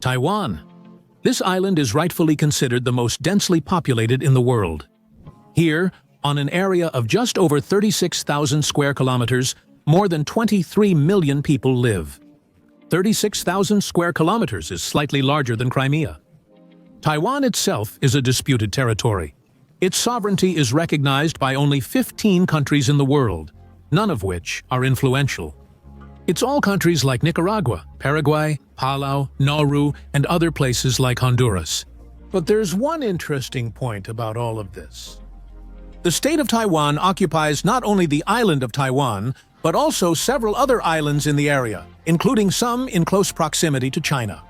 Taiwan. This island is rightfully considered the most densely populated in the world. Here, on an area of just over 36,000 square kilometers, more than 23 million people live. 36,000 square kilometers is slightly larger than Crimea. Taiwan itself is a disputed territory. Its sovereignty is recognized by only 15 countries in the world, none of which are influential. It's all countries like Nicaragua, Paraguay, Palau, Nauru, and other places like Honduras. But there's one interesting point about all of this. The state of Taiwan occupies not only the island of Taiwan, but also several other islands in the area, including some in close proximity to China.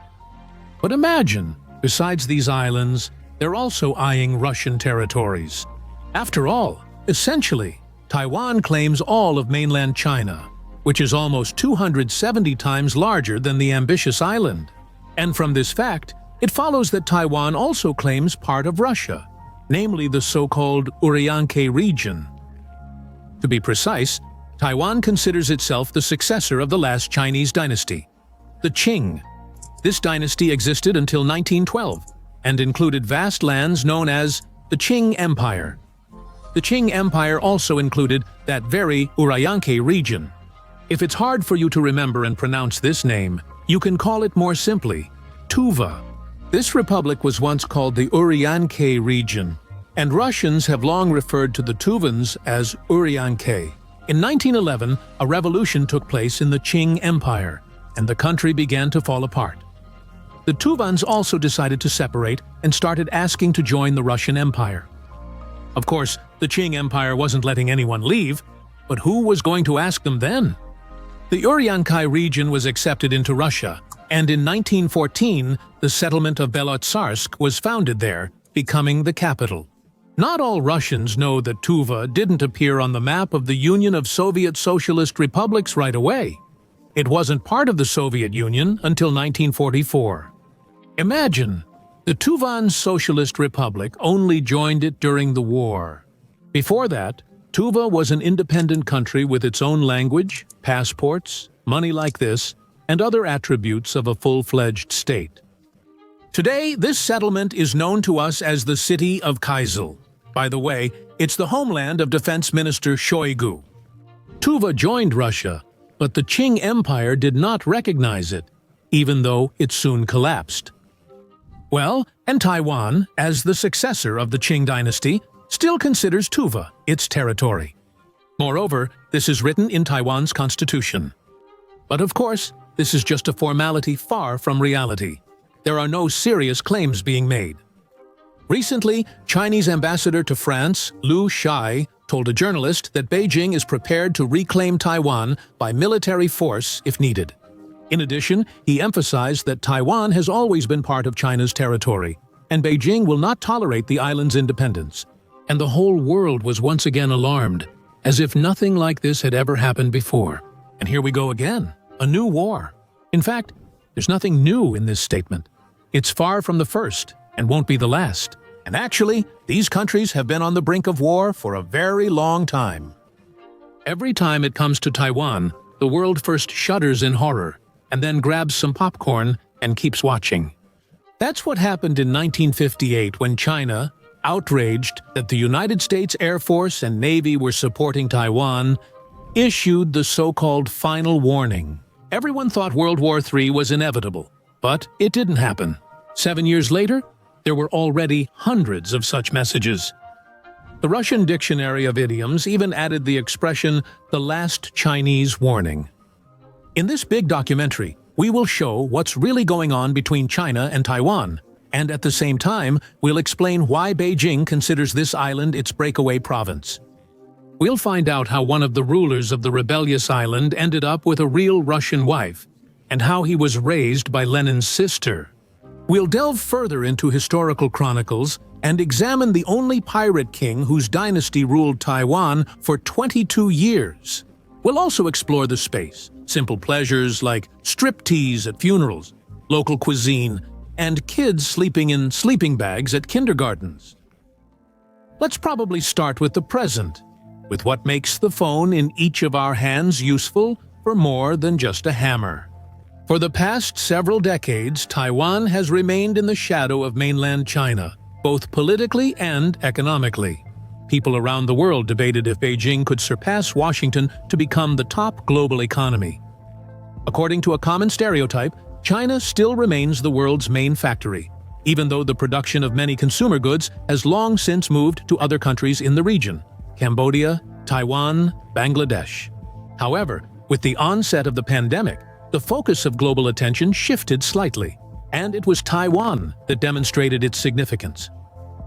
But imagine, besides these islands, they're also eyeing Russian territories. After all, essentially, Taiwan claims all of mainland China, which is almost 270 times larger than the ambitious island. And from this fact, it follows that Taiwan also claims part of Russia, namely the so-called Urianke region. To be precise, Taiwan considers itself the successor of the last Chinese dynasty, the Qing. This dynasty existed until 1912 and included vast lands known as the Qing Empire. The Qing Empire also included that very Urianke region. If it's hard for you to remember and pronounce this name, you can call it more simply, Tuva. This republic was once called the Urianke region, and Russians have long referred to the Tuvans as Urianke. In 1911, a revolution took place in the Qing Empire, and the country began to fall apart. The Tuvans also decided to separate and started asking to join the Russian Empire. Of course, the Qing Empire wasn't letting anyone leave, but who was going to ask them then? The Urianke region was accepted into Russia, and in 1914, the settlement of Belotsarsk was founded there, becoming the capital. Not all Russians know that Tuva didn't appear on the map of the Union of Soviet Socialist Republics right away. It wasn't part of the Soviet Union until 1944. Imagine, the Tuvan Socialist Republic only joined it during the war. Before that, Tuva was an independent country with its own language, passports, money like this, and other attributes of a full-fledged state. Today, this settlement is known to us as the city of Kyzyl. By the way, it's the homeland of Defense Minister Shoigu. Tuva joined Russia, but the Qing Empire did not recognize it, even though it soon collapsed. Well, and Taiwan, as the successor of the Qing dynasty, still considers Tuva its territory. Moreover, this is written in Taiwan's constitution. But of course, this is just a formality far from reality. There are no serious claims being made. Recently, Chinese ambassador to France, Liu Shai, told a journalist that Beijing is prepared to reclaim Taiwan by military force if needed. In addition, he emphasized that Taiwan has always been part of China's territory, and Beijing will not tolerate the island's independence. And the whole world was once again alarmed, as if nothing like this had ever happened before. And here we go again, a new war. In fact, there's nothing new in this statement. It's far from the first, and won't be the last. And actually, these countries have been on the brink of war for a very long time. Every time it comes to Taiwan, the world first shudders in horror, and then grabs some popcorn and keeps watching. That's what happened in 1958 when China, outraged that the United States Air Force and Navy were supporting Taiwan, issued the so-called final warning. Everyone thought World War III was inevitable, but it didn't happen. 7 years later, there were already hundreds of such messages. The Russian Dictionary of Idioms even added the expression, the last Chinese warning. In this big documentary, we will show what's really going on between China and Taiwan, and at the same time, we'll explain why Beijing considers this island its breakaway province. We'll find out how one of the rulers of the rebellious island ended up with a real Russian wife, and how he was raised by Lenin's sister. We'll delve further into historical chronicles and examine the only pirate king whose dynasty ruled Taiwan for 22 years. We'll also explore the space, simple pleasures like striptease at funerals, local cuisine, and kids sleeping in sleeping bags at kindergartens. Let's probably start with the present, with what makes the phone in each of our hands useful for more than just a hammer. For the past several decades, Taiwan has remained in the shadow of mainland China, both politically and economically. People around the world debated if Beijing could surpass Washington to become the top global economy. According to a common stereotype, China still remains the world's main factory, even though the production of many consumer goods has long since moved to other countries in the region: Cambodia, Taiwan, Bangladesh. However, with the onset of the pandemic, the focus of global attention shifted slightly, and it was Taiwan that demonstrated its significance.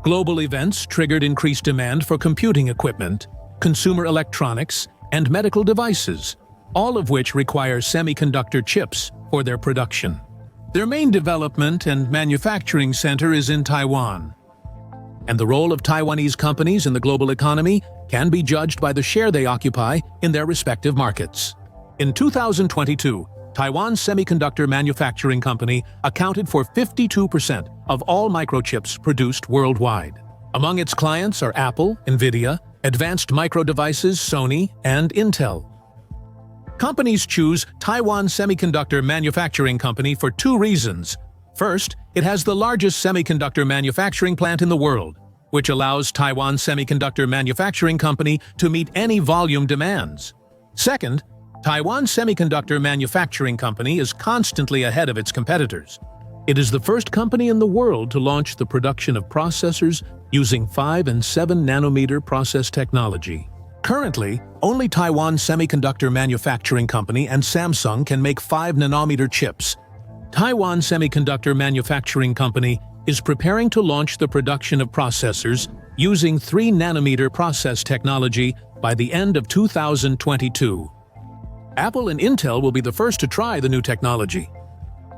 Global events triggered increased demand for computing equipment, consumer electronics, and medical devices, all of which require semiconductor chips for their production. Their main development and manufacturing center is in Taiwan, and the role of Taiwanese companies in the global economy can be judged by the share they occupy in their respective markets. In 2022, Taiwan Semiconductor Manufacturing Company accounted for 52% of all microchips produced worldwide. Among its clients are Apple, Nvidia, Advanced Micro Devices, Sony, and Intel. Companies choose Taiwan Semiconductor Manufacturing Company for two reasons. First, it has the largest semiconductor manufacturing plant in the world, which allows Taiwan Semiconductor Manufacturing Company to meet any volume demands. Second, Taiwan Semiconductor Manufacturing Company is constantly ahead of its competitors. It is the first company in the world to launch the production of processors using 5 and 7 nanometer process technology. Currently, only Taiwan Semiconductor Manufacturing Company and Samsung can make 5 nanometer chips. Taiwan Semiconductor Manufacturing Company is preparing to launch the production of processors using 3 nanometer process technology by the end of 2022. Apple and Intel will be the first to try the new technology.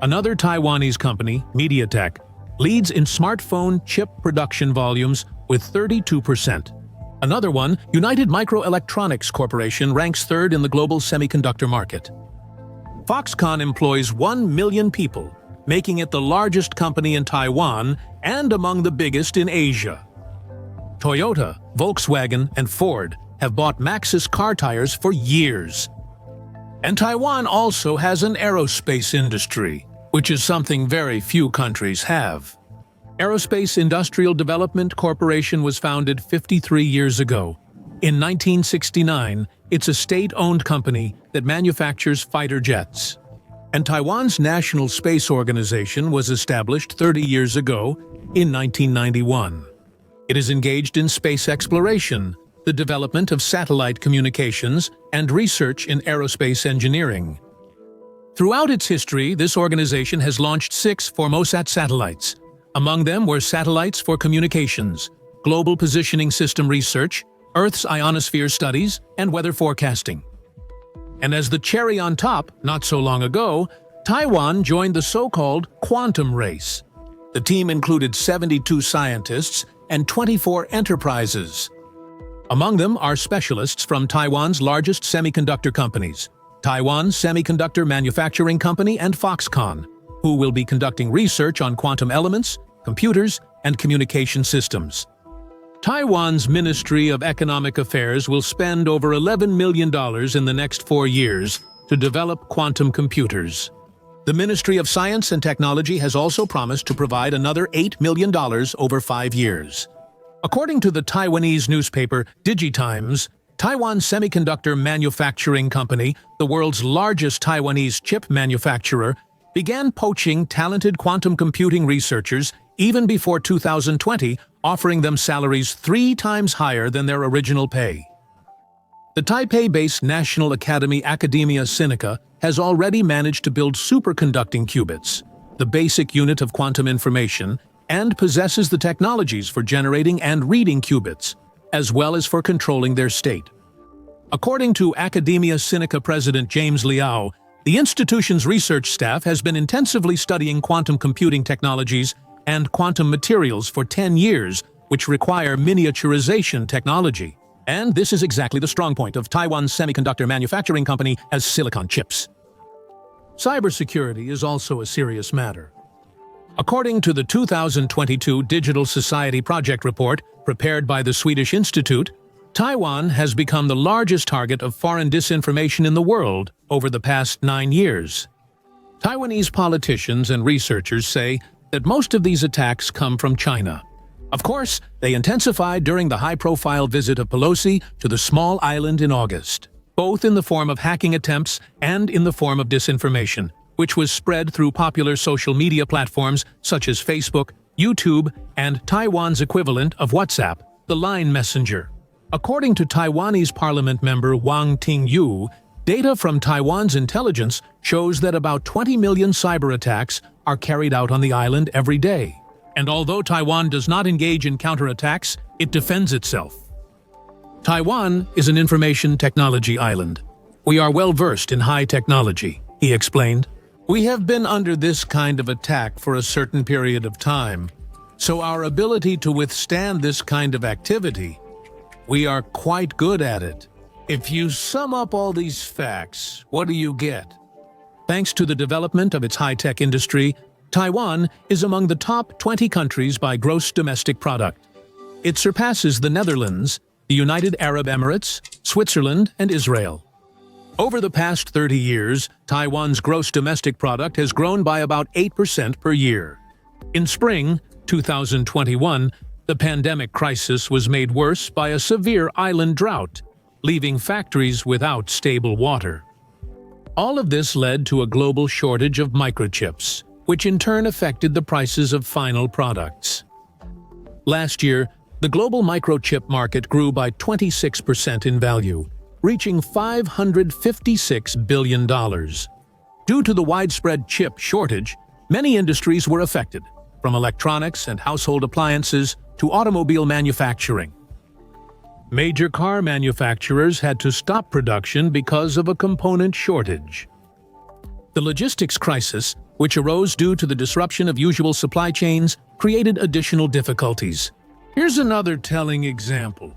Another Taiwanese company, MediaTek, leads in smartphone chip production volumes with 32%. Another one, United Microelectronics Corporation, ranks third in the global semiconductor market. Foxconn employs 1 million people, making it the largest company in Taiwan and among the biggest in Asia. Toyota, Volkswagen, and Ford have bought Maxus car tires for years. And Taiwan also has an aerospace industry, which is something very few countries have. Aerospace Industrial Development Corporation was founded 53 years ago. In 1969, it's a state-owned company that manufactures fighter jets. And Taiwan's National Space Organization was established 30 years ago in 1991. It is engaged in space exploration, the development of satellite communications, and research in aerospace engineering. Throughout its history, this organization has launched 6 Formosat satellites. Among them were satellites for communications, global positioning system research, Earth's ionosphere studies, and weather forecasting. And as the cherry on top, not so long ago, Taiwan joined the so-called quantum race. The team included 72 scientists and 24 enterprises. Among them are specialists from Taiwan's largest semiconductor companies, Taiwan Semiconductor Manufacturing Company and Foxconn, who will be conducting research on quantum elements, computers, and communication systems. Taiwan's Ministry of Economic Affairs will spend over $11 million in the next 4 years to develop quantum computers. The Ministry of Science and Technology has also promised to provide another $8 million over 5 years. According to the Taiwanese newspaper DigiTimes, Taiwan Semiconductor Manufacturing Company, the world's largest Taiwanese chip manufacturer, began poaching talented quantum computing researchers even before 2020, offering them salaries 3 times higher than their original pay. The Taipei-based National Academy Academia Sinica has already managed to build superconducting qubits, the basic unit of quantum information, and possesses the technologies for generating and reading qubits, as well as for controlling their state. According to Academia Sinica President James Liao, the institution's research staff has been intensively studying quantum computing technologies and quantum materials for 10 years, which require miniaturization technology. And this is exactly the strong point of Taiwan Semiconductor Manufacturing Company as silicon chips. Cybersecurity is also a serious matter. According to the 2022 Digital Society Project report prepared by the Swedish Institute, Taiwan has become the largest target of foreign disinformation in the world over the past 9 years. Taiwanese politicians and researchers say that most of these attacks come from China. Of course, they intensified during the high-profile visit of Pelosi to the small island in August, both in the form of hacking attempts and in the form of disinformation, which was spread through popular social media platforms such as Facebook, YouTube, and Taiwan's equivalent of WhatsApp, the Line Messenger. According to Taiwanese parliament member Wang Ting-yu, data from Taiwan's intelligence shows that about 20 million cyber attacks are carried out on the island every day. And although Taiwan does not engage in counterattacks, it defends itself. Taiwan is an information technology island. We are well versed in high technology, he explained. We have been under this kind of attack for a certain period of time, so our ability to withstand this kind of activity, we are quite good at it. If you sum up all these facts, what do you get? Thanks to the development of its high-tech industry, Taiwan is among the top 20 countries by gross domestic product. It surpasses the Netherlands, the United Arab Emirates, Switzerland, and Israel. Over the past 30 years, Taiwan's gross domestic product has grown by about 8% per year. In spring 2021, the pandemic crisis was made worse by a severe island drought, leaving factories without stable water. All of this led to a global shortage of microchips, which in turn affected the prices of final products. Last year, the global microchip market grew by 26% in value, reaching $556 billion. Due to the widespread chip shortage, many industries were affected, from electronics and household appliances to automobile manufacturing. Major car manufacturers had to stop production because of a component shortage. The logistics crisis, which arose due to the disruption of usual supply chains, created additional difficulties. Here's another telling example.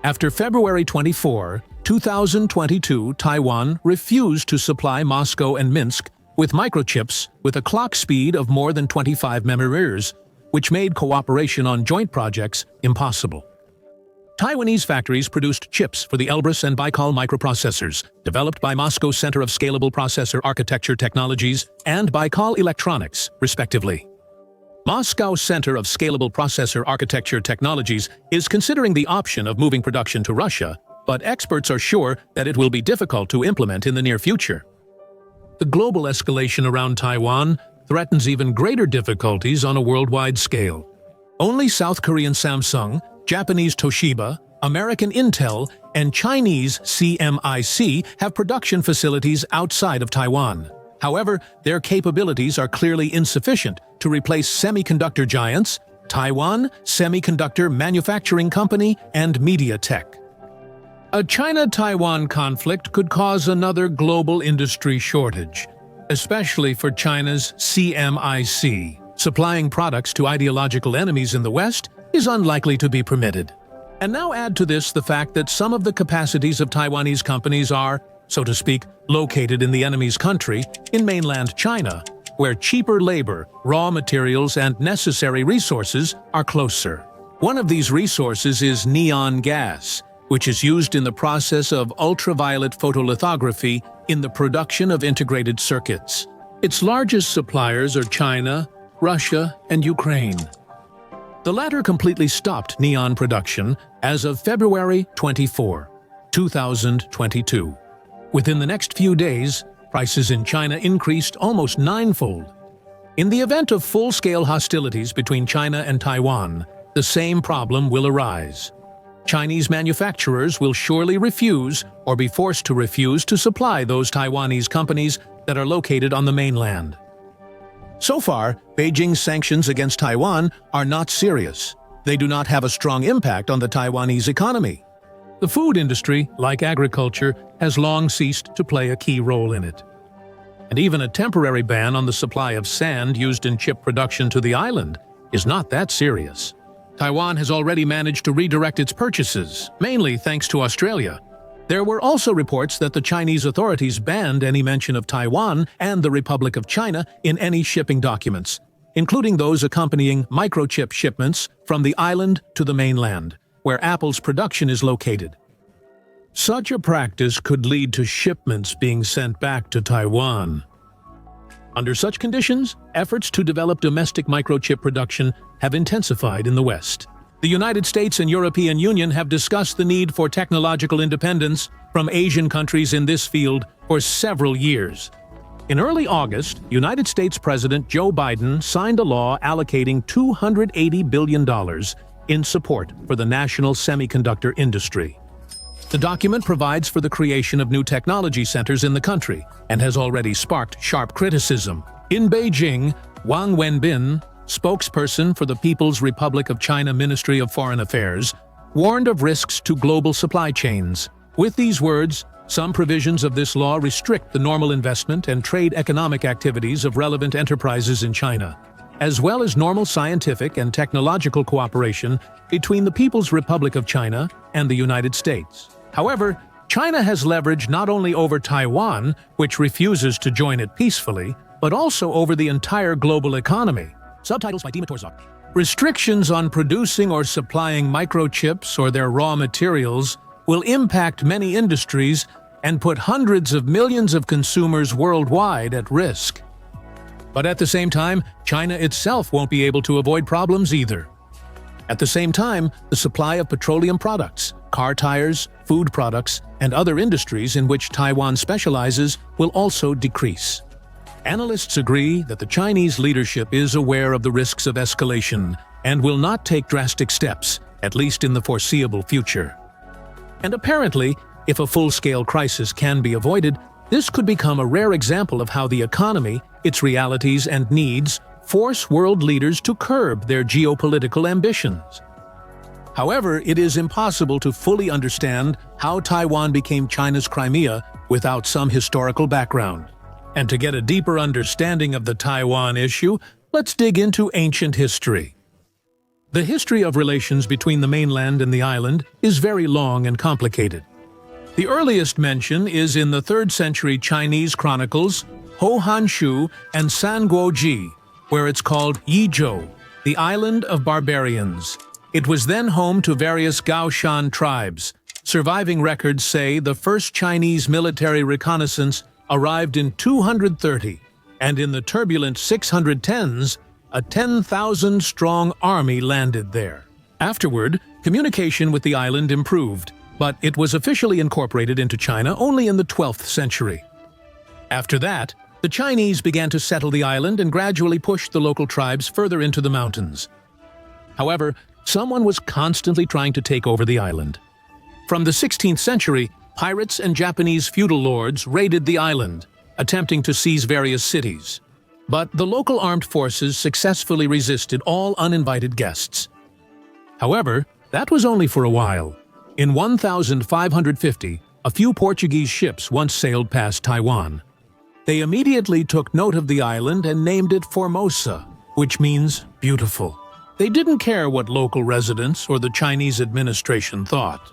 After February 24, 2022, Taiwan refused to supply Moscow and Minsk with microchips with a clock speed of more than 25 memoirs, which made cooperation on joint projects impossible. Taiwanese factories produced chips for the Elbrus and Baikal microprocessors, developed by Moscow Center of Scalable Processor Architecture Technologies and Baikal Electronics, respectively. Moscow Center of Scalable Processor Architecture Technologies is considering the option of moving production to Russia, but experts are sure that it will be difficult to implement in the near future. The global escalation around Taiwan threatens even greater difficulties on a worldwide scale. Only South Korean Samsung, Japanese Toshiba, American Intel, and Chinese CMIC have production facilities outside of Taiwan. However, their capabilities are clearly insufficient to replace semiconductor giants, Taiwan Semiconductor Manufacturing Company, and MediaTek. A China-Taiwan conflict could cause another global industry shortage, especially for China's CMIC. Supplying products to ideological enemies in the West is unlikely to be permitted. And now add to this the fact that some of the capacities of Taiwanese companies are, so to speak, located in the enemy's country, in mainland China, where cheaper labor, raw materials, and necessary resources are closer. One of these resources is neon gas, which is used in the process of ultraviolet photolithography in the production of integrated circuits. Its largest suppliers are China, Russia, and Ukraine. The latter completely stopped neon production as of February 24, 2022. Within the next few days, prices in China increased almost ninefold. In the event of full-scale hostilities between China and Taiwan, the same problem will arise. Chinese manufacturers will surely refuse or be forced to refuse to supply those Taiwanese companies that are located on the mainland. So far, Beijing's sanctions against Taiwan are not serious. They do not have a strong impact on the Taiwanese economy. The food industry, like agriculture, has long ceased to play a key role in it. And even a temporary ban on the supply of sand used in chip production to the island is not that serious. Taiwan has already managed to redirect its purchases, mainly thanks to Australia. There were also reports that the Chinese authorities banned any mention of Taiwan and the Republic of China in any shipping documents, including those accompanying microchip shipments from the island to the mainland, where Apple's production is located. Such a practice could lead to shipments being sent back to Taiwan. Under such conditions, efforts to develop domestic microchip production have intensified in the West. The United States and European Union have discussed the need for technological independence from Asian countries in this field for several years. In early August, United States President Joe Biden signed a law allocating $280 billion in support for the national semiconductor industry. The document provides for the creation of new technology centers in the country and has already sparked sharp criticism. In Beijing, Wang Wenbin, spokesperson for the People's Republic of China Ministry of Foreign Affairs, warned of risks to global supply chains. With these words, some provisions of this law restrict the normal investment and trade economic activities of relevant enterprises in China, as well as normal scientific and technological cooperation between the People's Republic of China and the United States. However, China has leverage not only over Taiwan, which refuses to join it peacefully, but also over the entire global economy. Subtitles by Dima Torzak. Restrictions on producing or supplying microchips or their raw materials will impact many industries and put hundreds of millions of consumers worldwide at risk. But at the same time, China itself won't be able to avoid problems either. At the same time, the supply of petroleum products, car tires, food products, and other industries in which Taiwan specializes will also decrease. Analysts agree that the Chinese leadership is aware of the risks of escalation and will not take drastic steps, at least in the foreseeable future. And apparently, if a full-scale crisis can be avoided, this could become a rare example of how the economy, its realities and needs, force world leaders to curb their geopolitical ambitions. However, it is impossible to fully understand how Taiwan became China's Crimea without some historical background. And to get a deeper understanding of the Taiwan issue, let's dig into ancient history. The history of relations between the mainland and the island is very long and complicated. The earliest mention is in the 3rd century Chinese chronicles Ho Han Shu and San Guo Ji, where it's called Yizhou, the island of barbarians. It was then home to various Gaoshan tribes. Surviving records say the first Chinese military reconnaissance arrived in 230, and in the turbulent 610s, a 10,000-strong army landed there. Afterward, communication with the island improved, but it was officially incorporated into China only in the 12th century. After that, the Chinese began to settle the island and gradually pushed the local tribes further into the mountains. However, someone was constantly trying to take over the island. From the 16th century, pirates and Japanese feudal lords raided the island, attempting to seize various cities. But the local armed forces successfully resisted all uninvited guests. However, that was only for a while. In 1550, a few Portuguese ships once sailed past Taiwan. They immediately took note of the island and named it Formosa, which means beautiful. They didn't care what local residents or the Chinese administration thought.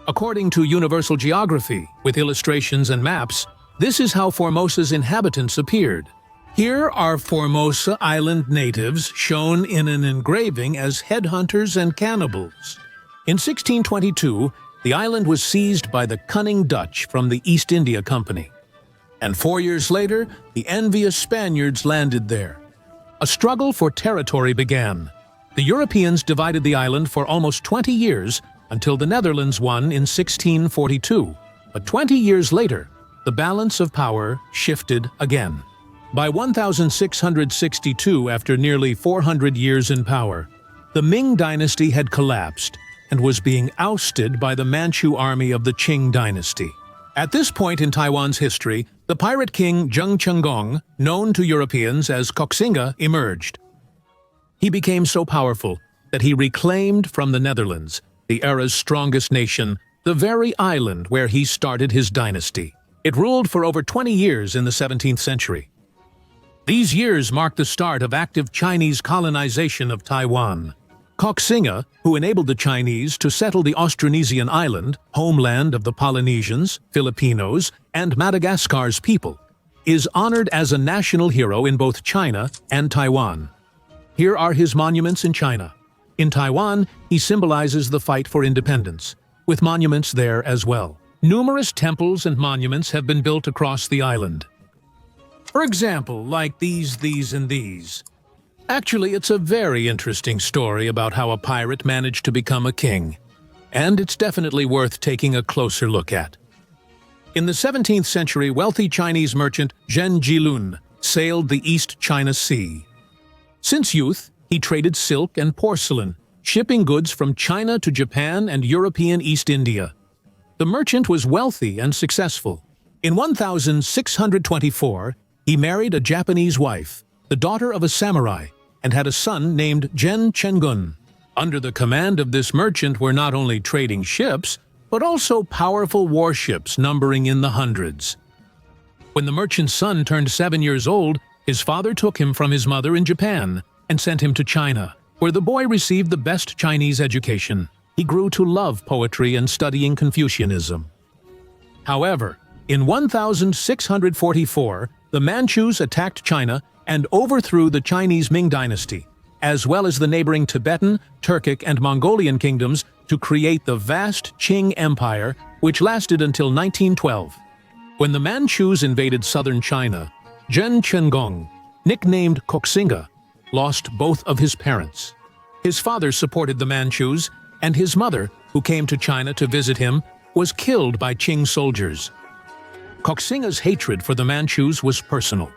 According to Universal Geography, with illustrations and maps, this is how Formosa's inhabitants appeared. Here are Formosa Island natives shown in an engraving as headhunters and cannibals. In 1622, the island was seized by the cunning Dutch from the East India Company. And 4 years later, the envious Spaniards landed there. A struggle for territory began. The Europeans divided the island for almost 20 years until the Netherlands won in 1642. But 20 years later, the balance of power shifted again. By 1662, after nearly 400 years in power, the Ming dynasty had collapsed and was being ousted by the Manchu army of the Qing dynasty. At this point in Taiwan's history, the pirate king Zheng Chenggong, known to Europeans as Koxinga, emerged. He became so powerful that he reclaimed from the Netherlands, the era's strongest nation, the very island where he started his dynasty. It ruled for over 20 years in the 17th century. These years marked the start of active Chinese colonization of Taiwan. Koxinga, who enabled the Chinese to settle the Austronesian island, homeland of the Polynesians, Filipinos, and Madagascar's people, is honored as a national hero in both China and Taiwan. Here are his monuments in China. In Taiwan, he symbolizes the fight for independence, with monuments there as well. Numerous temples and monuments have been built across the island. For example, like these, and these. Actually, it's a very interesting story about how a pirate managed to become a king, and it's definitely worth taking a closer look at. In the 17th century, wealthy Chinese merchant Zhen Jilun sailed the East China Sea. Since youth, he traded silk and porcelain, shipping goods from China to Japan and European East India. The merchant was wealthy and successful. In 1624, he married a Japanese wife, the daughter of a samurai, and had a son named Zhen Chengun. Under the command of this merchant were not only trading ships, but also powerful warships numbering in the hundreds. When the merchant's son turned 7 years old, his father took him from his mother in Japan and sent him to China, where the boy received the best Chinese education. He grew to love poetry and studying Confucianism. However, in 1644, the Manchus attacked China and overthrew the Chinese Ming dynasty, as well as the neighboring Tibetan, Turkic, and Mongolian kingdoms to create the vast Qing Empire, which lasted until 1912. When the Manchus invaded southern China, Zhen Chenggong, nicknamed Koxinga, lost both of his parents. His father supported the Manchus, and his mother, who came to China to visit him, was killed by Qing soldiers. Koxinga's hatred for the Manchus was personal.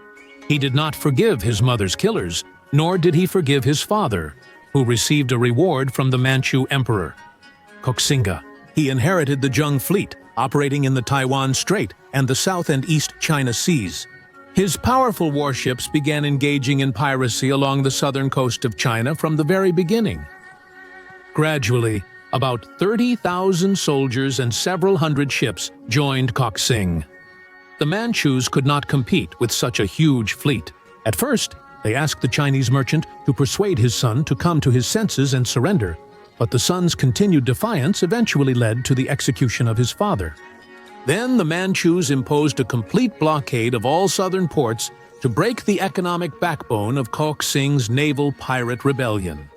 He did not forgive his mother's killers, nor did he forgive his father, who received a reward from the Manchu emperor. Koxinga. He inherited the Zheng fleet, operating in the Taiwan Strait and the South and East China Seas. His powerful warships began engaging in piracy along the southern coast of China from the very beginning. Gradually, about 30,000 soldiers and several hundred ships joined Koxing. The Manchus could not compete with such a huge fleet. At first, they asked the Chinese merchant to persuade his son to come to his senses and surrender, but the son's continued defiance eventually led to the execution of his father. Then the Manchus imposed a complete blockade of all southern ports to break the economic backbone of Koxing's naval pirate rebellion.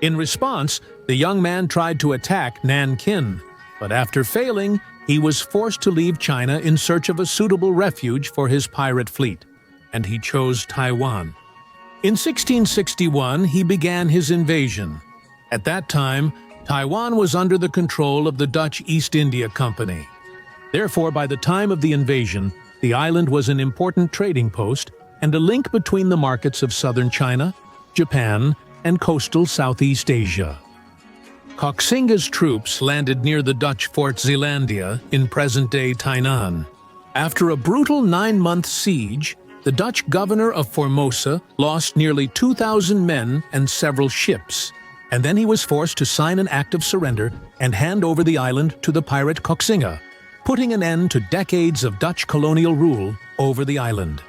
In response, the young man tried to attack Nankin, but after failing, he was forced to leave China in search of a suitable refuge for his pirate fleet, and he chose Taiwan. In 1661, he began his invasion. At that time, Taiwan was under the control of the Dutch East India Company. Therefore, by the time of the invasion, the island was an important trading post and a link between the markets of southern China, Japan, and coastal Southeast Asia. Koxinga's troops landed near the Dutch Fort Zeelandia in present-day Tainan. After a brutal 9-month siege, the Dutch governor of Formosa lost nearly 2,000 men and several ships, and then he was forced to sign an act of surrender and hand over the island to the pirate Koxinga, putting an end to decades of Dutch colonial rule over the island.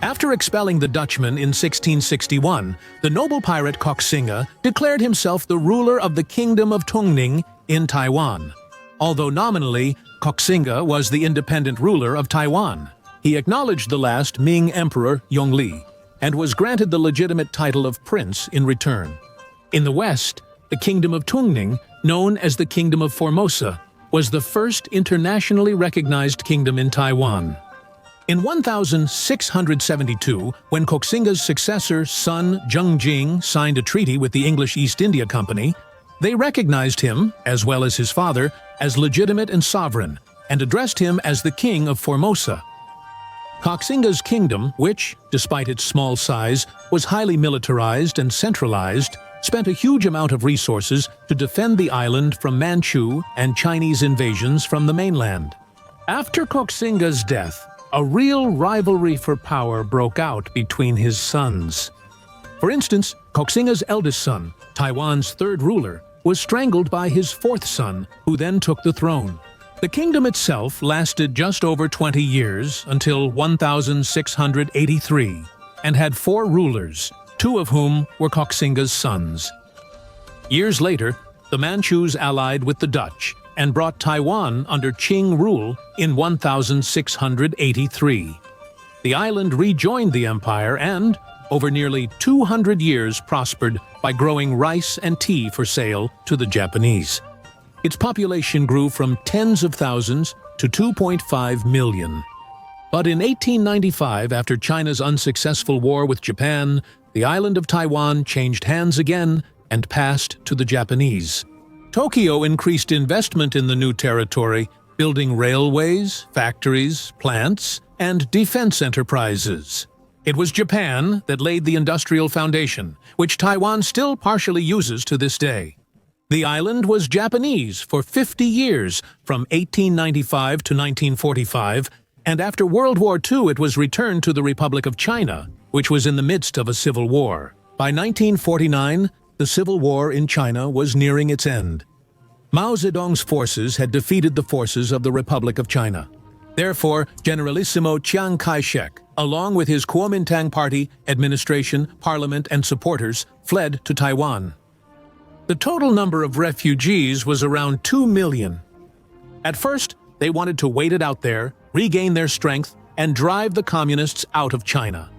After expelling the Dutchmen in 1661, the noble pirate Koxinga declared himself the ruler of the Kingdom of Tungning in Taiwan. Although nominally, Koxinga was the independent ruler of Taiwan, he acknowledged the last Ming Emperor Yongle and was granted the legitimate title of prince in return. In the west, the Kingdom of Tungning, known as the Kingdom of Formosa, was the first internationally recognized kingdom in Taiwan. In 1672, when Koxinga's successor, Sun Zhengjing, signed a treaty with the English East India Company, they recognized him, as well as his father, as legitimate and sovereign, and addressed him as the King of Formosa. Koxinga's kingdom, which, despite its small size, was highly militarized and centralized, spent a huge amount of resources to defend the island from Manchu and Chinese invasions from the mainland. After Koxinga's death, a real rivalry for power broke out between his sons. For instance, Koxinga's eldest son, Taiwan's third ruler, was strangled by his fourth son, who then took the throne. The kingdom itself lasted just over 20 years until 1683, and had 4 rulers, 2 of whom were Koxinga's sons. Years later, the Manchus allied with the Dutch and brought Taiwan under Qing rule in 1683. The island rejoined the empire and, over nearly 200 years, prospered by growing rice and tea for sale to the Japanese. Its population grew from tens of thousands to 2.5 million. But in 1895, after China's unsuccessful war with Japan, the island of Taiwan changed hands again and passed to the Japanese. Tokyo increased investment in the new territory, building railways, factories, plants, and defense enterprises. It was Japan that laid the industrial foundation, which Taiwan still partially uses to this day. The island was Japanese for 50 years, from 1895 to 1945, and after World War II it was returned to the Republic of China, which was in the midst of a civil war. By 1949, the civil war in China was nearing its end. Mao Zedong's forces had defeated the forces of the Republic of China. Therefore, Generalissimo Chiang Kai-shek, along with his Kuomintang Party, administration, parliament, and supporters, fled to Taiwan. The total number of refugees was around 2 million. At first, they wanted to wait it out there, regain their strength, and drive the communists out of China.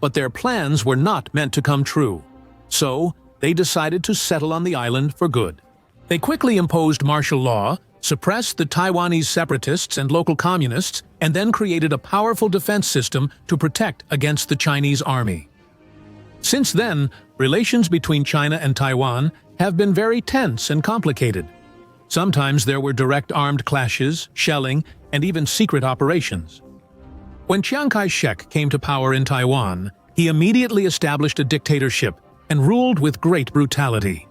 But their plans were not meant to come true. So, they decided to settle on the island for good. They quickly imposed martial law, suppressed the Taiwanese separatists and local communists, and then created a powerful defense system to protect against the Chinese army. Since then, relations between China and Taiwan have been very tense and complicated. Sometimes there were direct armed clashes, shelling, and even secret operations. When Chiang Kai-shek came to power in Taiwan, he immediately established a dictatorship and ruled with great brutality.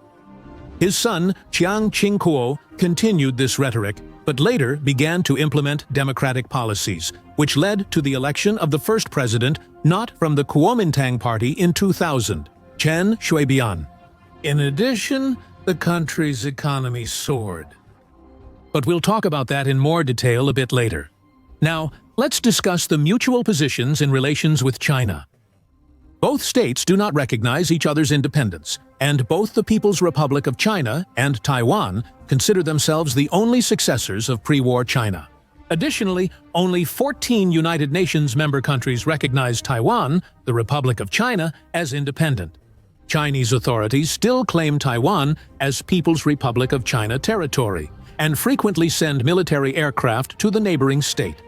His son, Chiang Ching-kuo, continued this rhetoric, but later began to implement democratic policies, which led to the election of the first president not from the Kuomintang Party in 2000, Chen Shui-bian. In addition, the country's economy soared. But we'll talk about that in more detail a bit later. Now, let's discuss the mutual positions in relations with China. Both states do not recognize each other's independence, and both the People's Republic of China and Taiwan consider themselves the only successors of pre-war China. Additionally, only 14 United Nations member countries recognize Taiwan, the Republic of China, as independent. Chinese authorities still claim Taiwan as People's Republic of China territory, and frequently send military aircraft to the neighboring state.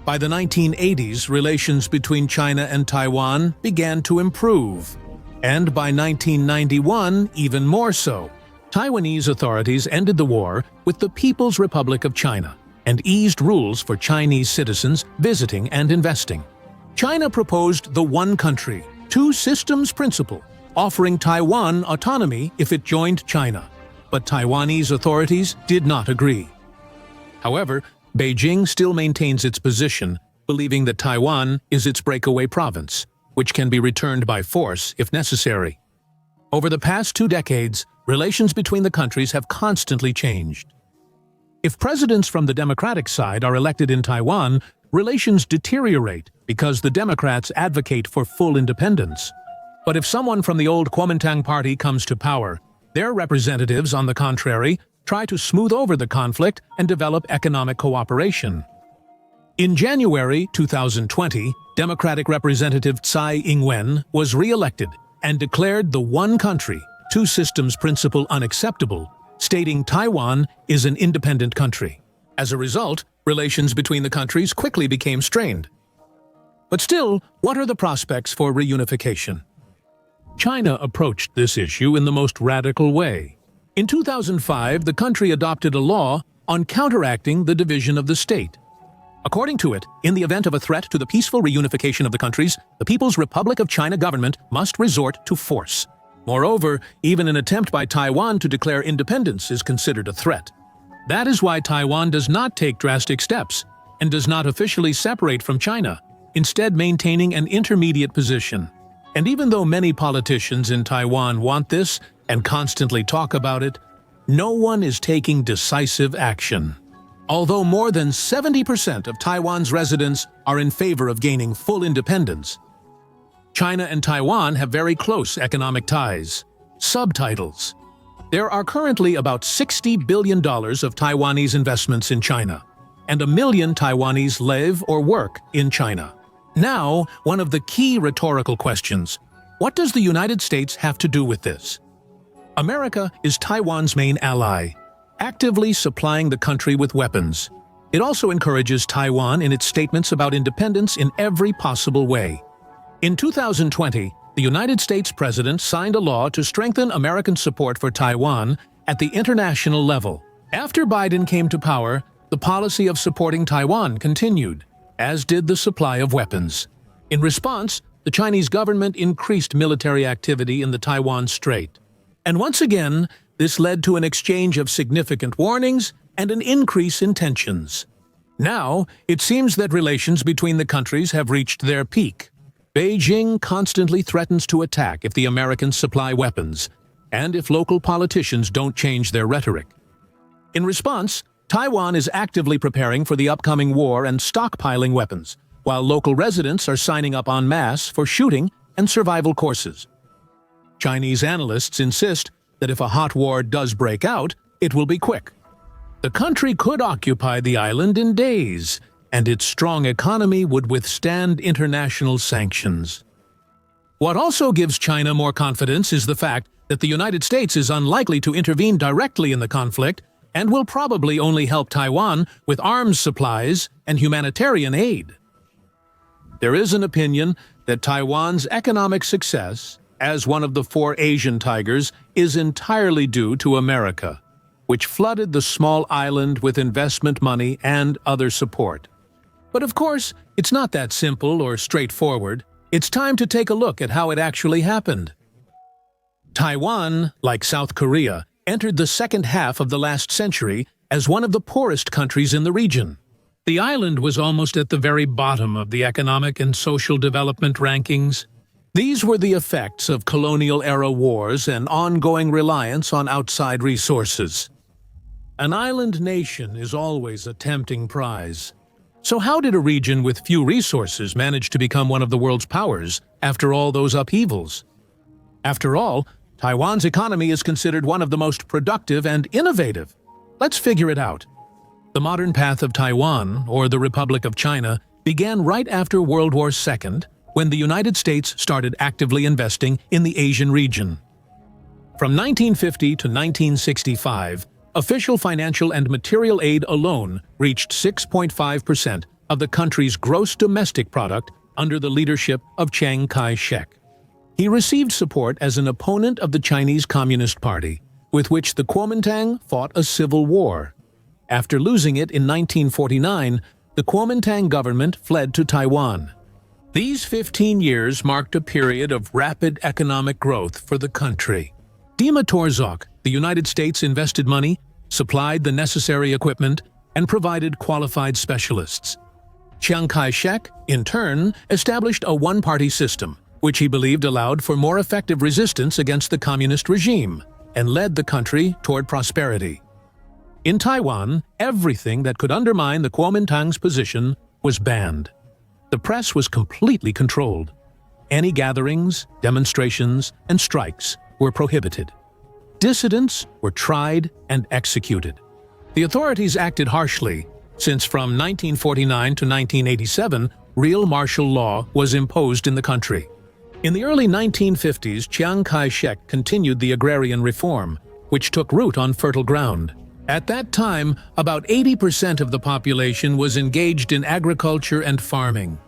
By the 1980s, relations between China and Taiwan began to improve, and by 1991, even more so. Taiwanese authorities ended the war with the People's Republic of China and eased rules for Chinese citizens visiting and investing. China proposed the one country, two systems principle, offering Taiwan autonomy if it joined China, but Taiwanese authorities did not agree. However, Beijing still maintains its position, believing that Taiwan is its breakaway province, which can be returned by force if necessary. Over the past 2 decades, relations between the countries have constantly changed. If presidents from the Democratic side are elected in Taiwan, relations deteriorate because the Democrats advocate for full independence. But if someone from the old Kuomintang Party comes to power, their representatives, on the contrary, try to smooth over the conflict and develop economic cooperation. In January 2020, Democratic Representative Tsai Ing-wen was re-elected and declared the one country, two systems principle unacceptable, stating Taiwan is an independent country. As a result, relations between the countries quickly became strained. But still, what are the prospects for reunification? China approached this issue in the most radical way. In 2005, the country adopted a law on counteracting the division of the state. According to it, in the event of a threat to the peaceful reunification of the countries, the People's Republic of China government must resort to force. Moreover, even an attempt by Taiwan to declare independence is considered a threat. That is why Taiwan does not take drastic steps and does not officially separate from China, instead maintaining an intermediate position. And even though many politicians in Taiwan want this and constantly talk about it, no one is taking decisive action. Although more than 70% of Taiwan's residents are in favor of gaining full independence, China and Taiwan have very close economic ties. Subtitles. There are currently about $60 billion of Taiwanese investments in China, and 1 million Taiwanese live or work in China. Now, one of the key rhetorical questions: what does the United States have to do with this? America is Taiwan's main ally, actively supplying the country with weapons. It also encourages Taiwan in its statements about independence in every possible way. In 2020, the United States President signed a law to strengthen American support for Taiwan at the international level. After Biden came to power, the policy of supporting Taiwan continued, as did the supply of weapons. In response, the Chinese government increased military activity in the Taiwan Strait. And once again, this led to an exchange of significant warnings and an increase in tensions. Now, it seems that relations between the countries have reached their peak. Beijing constantly threatens to attack if the Americans supply weapons, and if local politicians don't change their rhetoric. In response, Taiwan is actively preparing for the upcoming war and stockpiling weapons, while local residents are signing up en masse for shooting and survival courses. Chinese analysts insist that if a hot war does break out, it will be quick. The country could occupy the island in days, and its strong economy would withstand international sanctions. What also gives China more confidence is the fact that the United States is unlikely to intervene directly in the conflict and will probably only help Taiwan with arms supplies and humanitarian aid. There is an opinion that Taiwan's economic success, as one of the four Asian tigers, is entirely due to America, which flooded the small island with investment money and other support. But of course, it's not that simple or straightforward. It's time to take a look at how it actually happened. Taiwan, like South Korea, entered the second half of the last century as one of the poorest countries in the region. The island was almost at the very bottom of the economic and social development rankings. These were the effects of colonial-era wars and ongoing reliance on outside resources. An island nation is always a tempting prize. So how did a region with few resources manage to become one of the world's powers after all those upheavals? After all, Taiwan's economy is considered one of the most productive and innovative. Let's figure it out. The modern path of Taiwan, or the Republic of China, began right after World War II, when the United States started actively investing in the Asian region. From 1950 to 1965, official financial and material aid alone reached 6.5% of the country's gross domestic product under the leadership of Chiang Kai-shek. He received support as an opponent of the Chinese Communist Party, with which the Kuomintang fought a civil war. After losing it in 1949, the Kuomintang government fled to Taiwan. These 15 years marked a period of rapid economic growth for the country. Dima Torzok, the United States invested money, supplied the necessary equipment, and provided qualified specialists. Chiang Kai-shek, in turn, established a one-party system, which he believed allowed for more effective resistance against the communist regime, and led the country toward prosperity. In Taiwan, everything that could undermine the Kuomintang's position was banned. The press was completely controlled. Any gatherings, demonstrations, and strikes were prohibited. Dissidents were tried and executed. The authorities acted harshly, since from 1949 to 1987, real martial law was imposed in the country. In the early 1950s, Chiang Kai-shek continued the agrarian reform, which took root on fertile ground. At that time, about 80% of the population was engaged in agriculture and farming.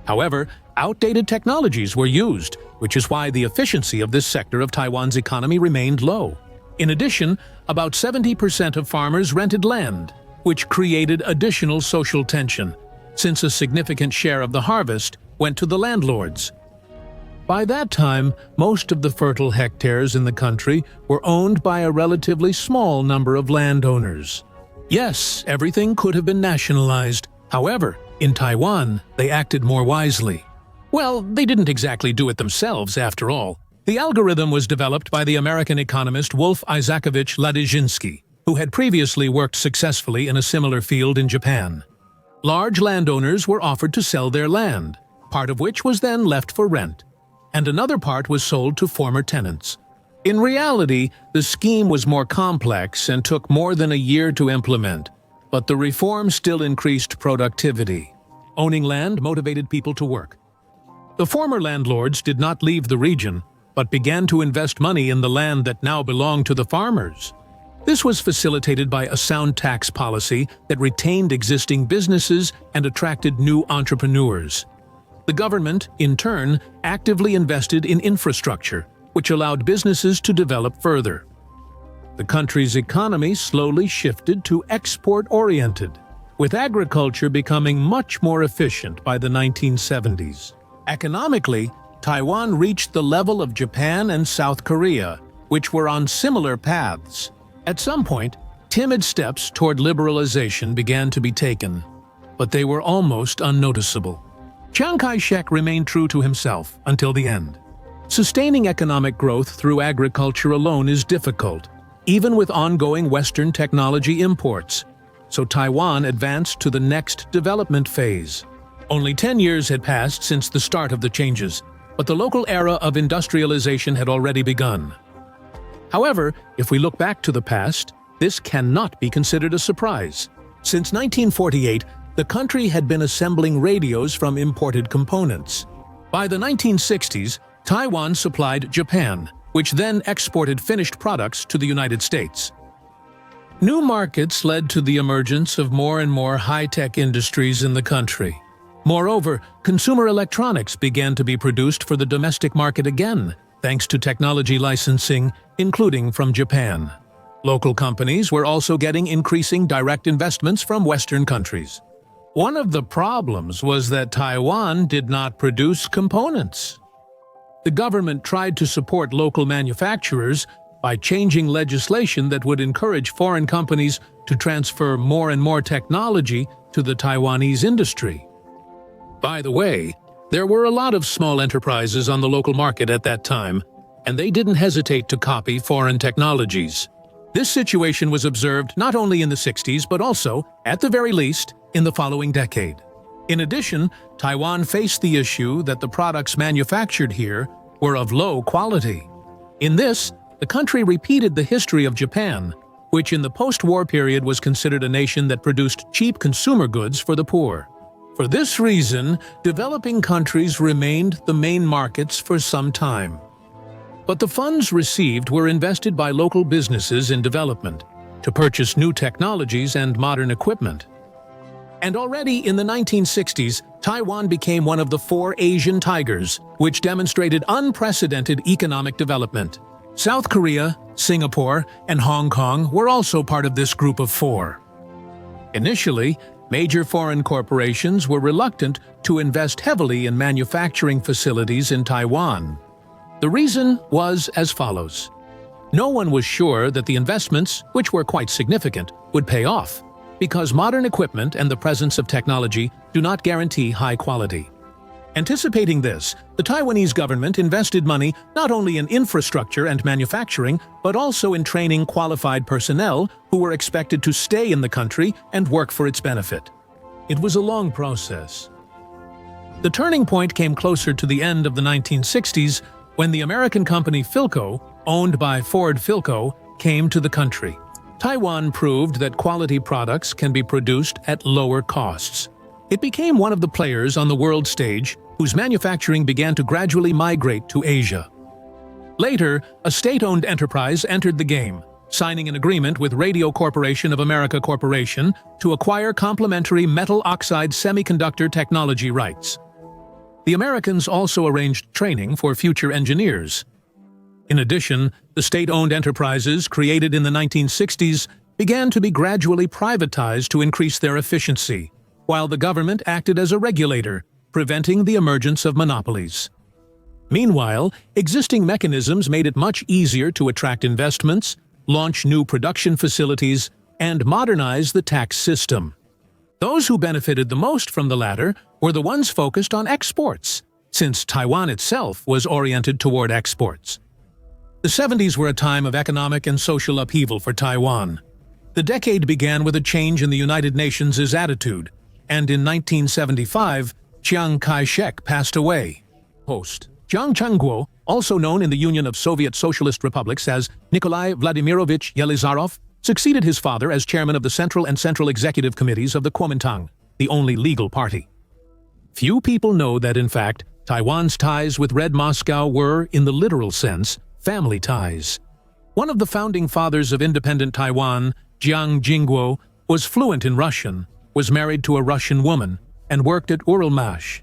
However, outdated technologies were used, which is why the efficiency of this sector of Taiwan's economy remained low. In addition, about 70% of farmers rented land, which created additional social tension, since a significant share of the harvest went to the landlords. By that time, most of the fertile hectares in the country were owned by a relatively small number of landowners. Yes, everything could have been nationalized. However, in Taiwan, they acted more wisely. Well, they didn't exactly do it themselves, after all. The algorithm was developed by the American economist Wolf Isaacovich Ladizhinsky, who had previously worked successfully in a similar field in Japan. Large landowners were offered to sell their land, part of which was then left for rent, and another part was sold to former tenants. In reality, the scheme was more complex and took more than a year to implement, but the reform still increased productivity. Owning land motivated people to work. The former landlords did not leave the region, but began to invest money in the land that now belonged to the farmers. This was facilitated by a sound tax policy that retained existing businesses and attracted new entrepreneurs. The government, in turn, actively invested in infrastructure, which allowed businesses to develop further. The country's economy slowly shifted to export-oriented, with agriculture becoming much more efficient by the 1970s. Economically, Taiwan reached the level of Japan and South Korea, which were on similar paths. At some point, timid steps toward liberalization began to be taken, but they were almost unnoticeable. Chiang Kai-shek remained true to himself until the end. Sustaining economic growth through agriculture alone is difficult, even with ongoing Western technology imports, so Taiwan advanced to the next development phase. Only 10 years had passed since the start of the changes, but the local era of industrialization had already begun. However, if we look back to the past, this cannot be considered a surprise. Since 1948, the country had been assembling radios from imported components. By the 1960s, Taiwan supplied Japan, which then exported finished products to the United States. New markets led to the emergence of more and more high-tech industries in the country. Moreover, consumer electronics began to be produced for the domestic market again, thanks to technology licensing, including from Japan. Local companies were also getting increasing direct investments from Western countries. One of the problems was that Taiwan did not produce components. The government tried to support local manufacturers by changing legislation that would encourage foreign companies to transfer more and more technology to the Taiwanese industry. By the way, there were a lot of small enterprises on the local market at that time, and they didn't hesitate to copy foreign technologies. This situation was observed not only in the 60s but also, at the very least, in the following decade. In addition, Taiwan faced the issue that the products manufactured here were of low quality. In this, the country repeated the history of Japan, which in the post-war period was considered a nation that produced cheap consumer goods for the poor. For this reason, developing countries remained the main markets for some time. But the funds received were invested by local businesses in development, to purchase new technologies and modern equipment. And already in the 1960s, Taiwan became one of the 4 Asian tigers, which demonstrated unprecedented economic development. South Korea, Singapore, and Hong Kong were also part of this group of 4. Initially, major foreign corporations were reluctant to invest heavily in manufacturing facilities in Taiwan. The reason was as follows. No one was sure that the investments, which were quite significant, would pay off, because modern equipment and the presence of technology do not guarantee high quality. Anticipating this, the Taiwanese government invested money not only in infrastructure and manufacturing, but also in training qualified personnel who were expected to stay in the country and work for its benefit. It was a long process. The turning point came closer to the end of the 1960s when the American company Philco, owned by Ford Philco, came to the country. Taiwan proved that quality products can be produced at lower costs. It became one of the players on the world stage whose manufacturing began to gradually migrate to Asia. Later, a state-owned enterprise entered the game, signing an agreement with Radio Corporation of America Corporation to acquire complementary metal oxide semiconductor technology rights. The Americans also arranged training for future engineers. In addition, the state-owned enterprises created in the 1960s began to be gradually privatized to increase their efficiency, while the government acted as a regulator, preventing the emergence of monopolies. Meanwhile, existing mechanisms made it much easier to attract investments, launch new production facilities, and modernize the tax system. Those who benefited the most from the latter were the ones focused on exports, since Taiwan itself was oriented toward exports. The 70s were a time of economic and social upheaval for Taiwan. The decade began with a change in the United Nations' attitude, and in 1975, Chiang Kai-shek passed away. Host Jiang Changguo, also known in the Union of Soviet Socialist Republics as Nikolai Vladimirovich Yelizarov, succeeded his father as chairman of the Central and Central Executive Committees of the Kuomintang, the only legal party. Few people know that, in fact, Taiwan's ties with Red Moscow were, in the literal sense, family ties. One of the founding fathers of independent Taiwan, Jiang Jingguo, was fluent in Russian, was married to a Russian woman, and worked at Uralmash.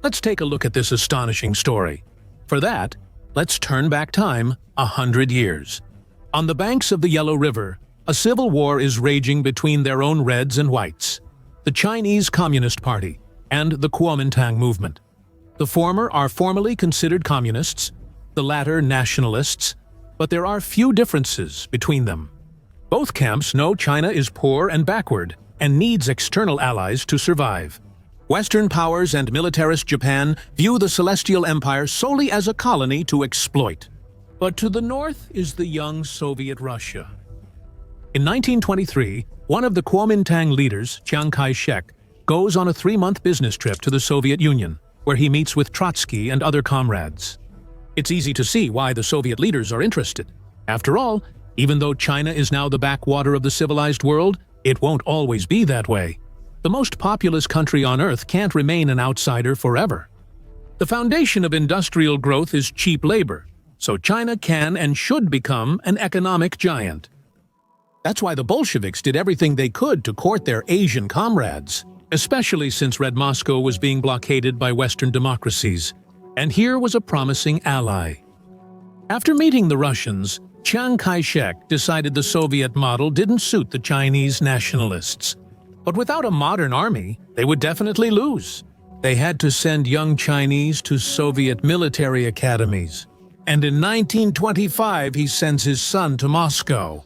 Let's take a look at this astonishing story. For that, let's turn back time 100 years. On the banks of the Yellow River, a civil war is raging between their own reds and whites, the Chinese Communist Party and the Kuomintang movement. The former are formally considered communists, the latter nationalists, but there are few differences between them. Both camps know China is poor and backward and needs external allies to survive. Western powers and militarist Japan view the Celestial Empire solely as a colony to exploit. But to the north is the young Soviet Russia. In 1923, one of the Kuomintang leaders, Chiang Kai-shek, goes on a 3-month business trip to the Soviet Union, where he meets with Trotsky and other comrades. It's easy to see why the Soviet leaders are interested. After all, even though China is now the backwater of the civilized world, it won't always be that way. The most populous country on Earth can't remain an outsider forever. The foundation of industrial growth is cheap labor, so China can and should become an economic giant. That's why the Bolsheviks did everything they could to court their Asian comrades, especially since Red Moscow was being blockaded by Western democracies. And here was a promising ally. After meeting the Russians, Chiang Kai-shek decided the Soviet model didn't suit the Chinese nationalists. But without a modern army, they would definitely lose. They had to send young Chinese to Soviet military academies. And in 1925, he sends his son to Moscow.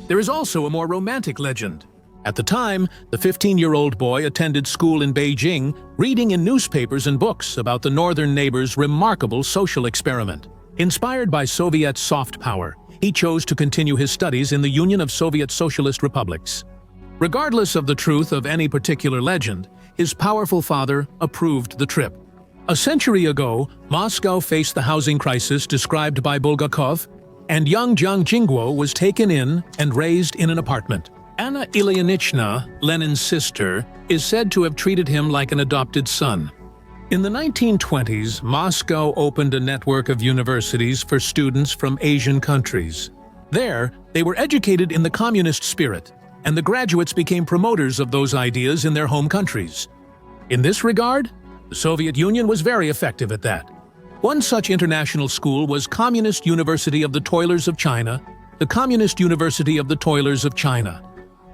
There is also a more romantic legend. At the time, the 15-year-old boy attended school in Beijing, reading in newspapers and books about the northern neighbor's remarkable social experiment. Inspired by Soviet soft power, he chose to continue his studies in the Union of Soviet Socialist Republics. Regardless of the truth of any particular legend, his powerful father approved the trip. A century ago, Moscow faced the housing crisis described by Bulgakov, and young Jiang Jingguo was taken in and raised in an apartment. Anna Ilyinichna, Lenin's sister, is said to have treated him like an adopted son. In the 1920s, Moscow opened a network of universities for students from Asian countries. There, they were educated in the communist spirit, and the graduates became promoters of those ideas in their home countries. In this regard, the Soviet Union was very effective at that. One such international school was Communist University of the Toilers of China, the Communist University of the Toilers of China.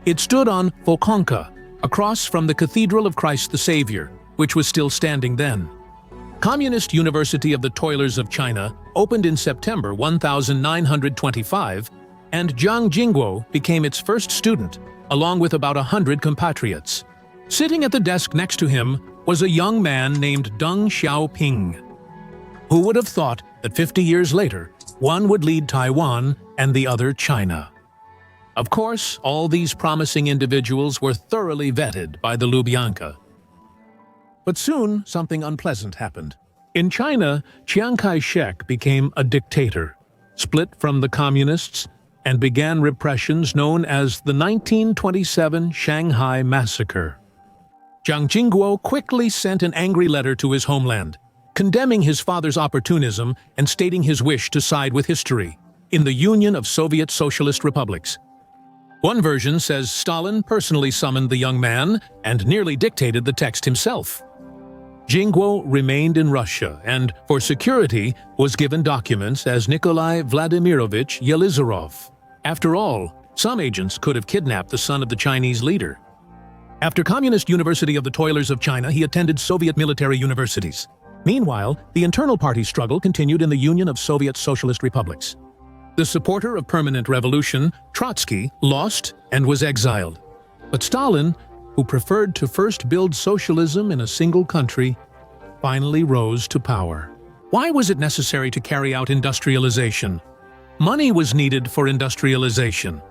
It stood on Volkonka, across from the Cathedral of Christ the Savior, which was still standing then. Communist University of the Toilers of China opened in September 1925, and Jiang Jingguo became its first student, along with about 100 compatriots. Sitting at the desk next to him was a young man named Deng Xiaoping. Who would have thought that 50 years later, one would lead Taiwan and the other China? Of course, all these promising individuals were thoroughly vetted by the Lubyanka. But soon, something unpleasant happened. In China, Chiang Kai-shek became a dictator, split from the communists, and began repressions known as the 1927 Shanghai Massacre. Jiang Jingguo quickly sent an angry letter to his homeland, condemning his father's opportunism and stating his wish to side with history in the Union of Soviet Socialist Republics. One version says Stalin personally summoned the young man and nearly dictated the text himself. Jingguo remained in Russia and, for security, was given documents as Nikolai Vladimirovich Yelizarov. After all, some agents could have kidnapped the son of the Chinese leader. After Communist University of the Toilers of China, he attended Soviet military universities. Meanwhile, the internal party struggle continued in the Union of Soviet Socialist Republics. The supporter of permanent revolution, Trotsky, lost and was exiled. But Stalin, who preferred to first build socialism in a single country, finally rose to power. Why was it necessary to carry out industrialization? Money was needed for industrialization.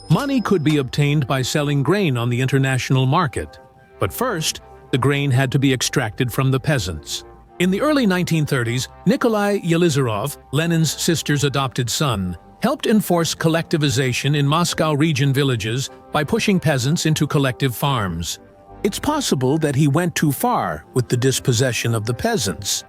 Money could be obtained by selling grain on the international market. But first, the grain had to be extracted from the peasants. In the early 1930s, Nikolai Yelizarov, Lenin's sister's adopted son, helped enforce collectivization in Moscow region villages by pushing peasants into collective farms. It's possible that he went too far with the dispossession of the peasants.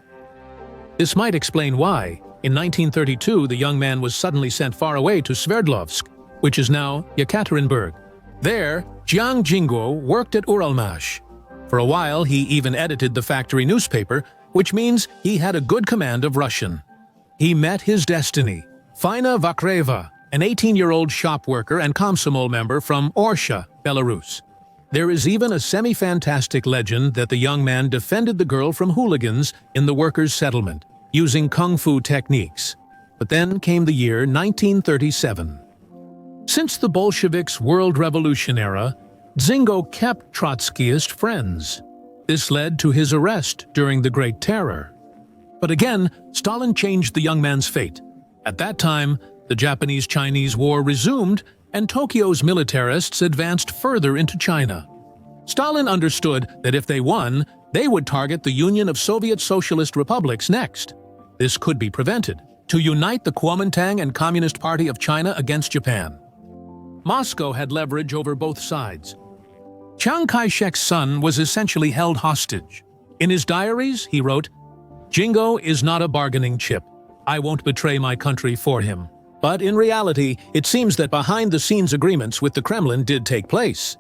This might explain why, In 1932, the young man was suddenly sent far away to Sverdlovsk, which is now Yekaterinburg. There, Jiang Jingguo worked at Uralmash. For a while, he even edited the factory newspaper, which means he had a good command of Russian. He met his destiny. Faina Vakreva, an 18-year-old shop worker and Komsomol member from Orsha, Belarus. There is even a semi-fantastic legend that the young man defended the girl from hooligans in the workers' settlement, using kung fu techniques. But then came the year 1937. Since the Bolsheviks' World Revolution era, Zingo kept Trotskyist friends. This led to his arrest during the Great Terror. But again, Stalin changed the young man's fate. At that time, the Japanese-Chinese War resumed, and Tokyo's militarists advanced further into China. Stalin understood that if they won, they would target the Union of Soviet Socialist Republics next. This could be prevented, to unite the Kuomintang and Communist Party of China against Japan. Moscow had leverage over both sides. Chiang Kai-shek's son was essentially held hostage. In his diaries, he wrote, "Jingo is not a bargaining chip. I won't betray my country for him." But in reality, it seems that behind-the-scenes agreements with the Kremlin did take place.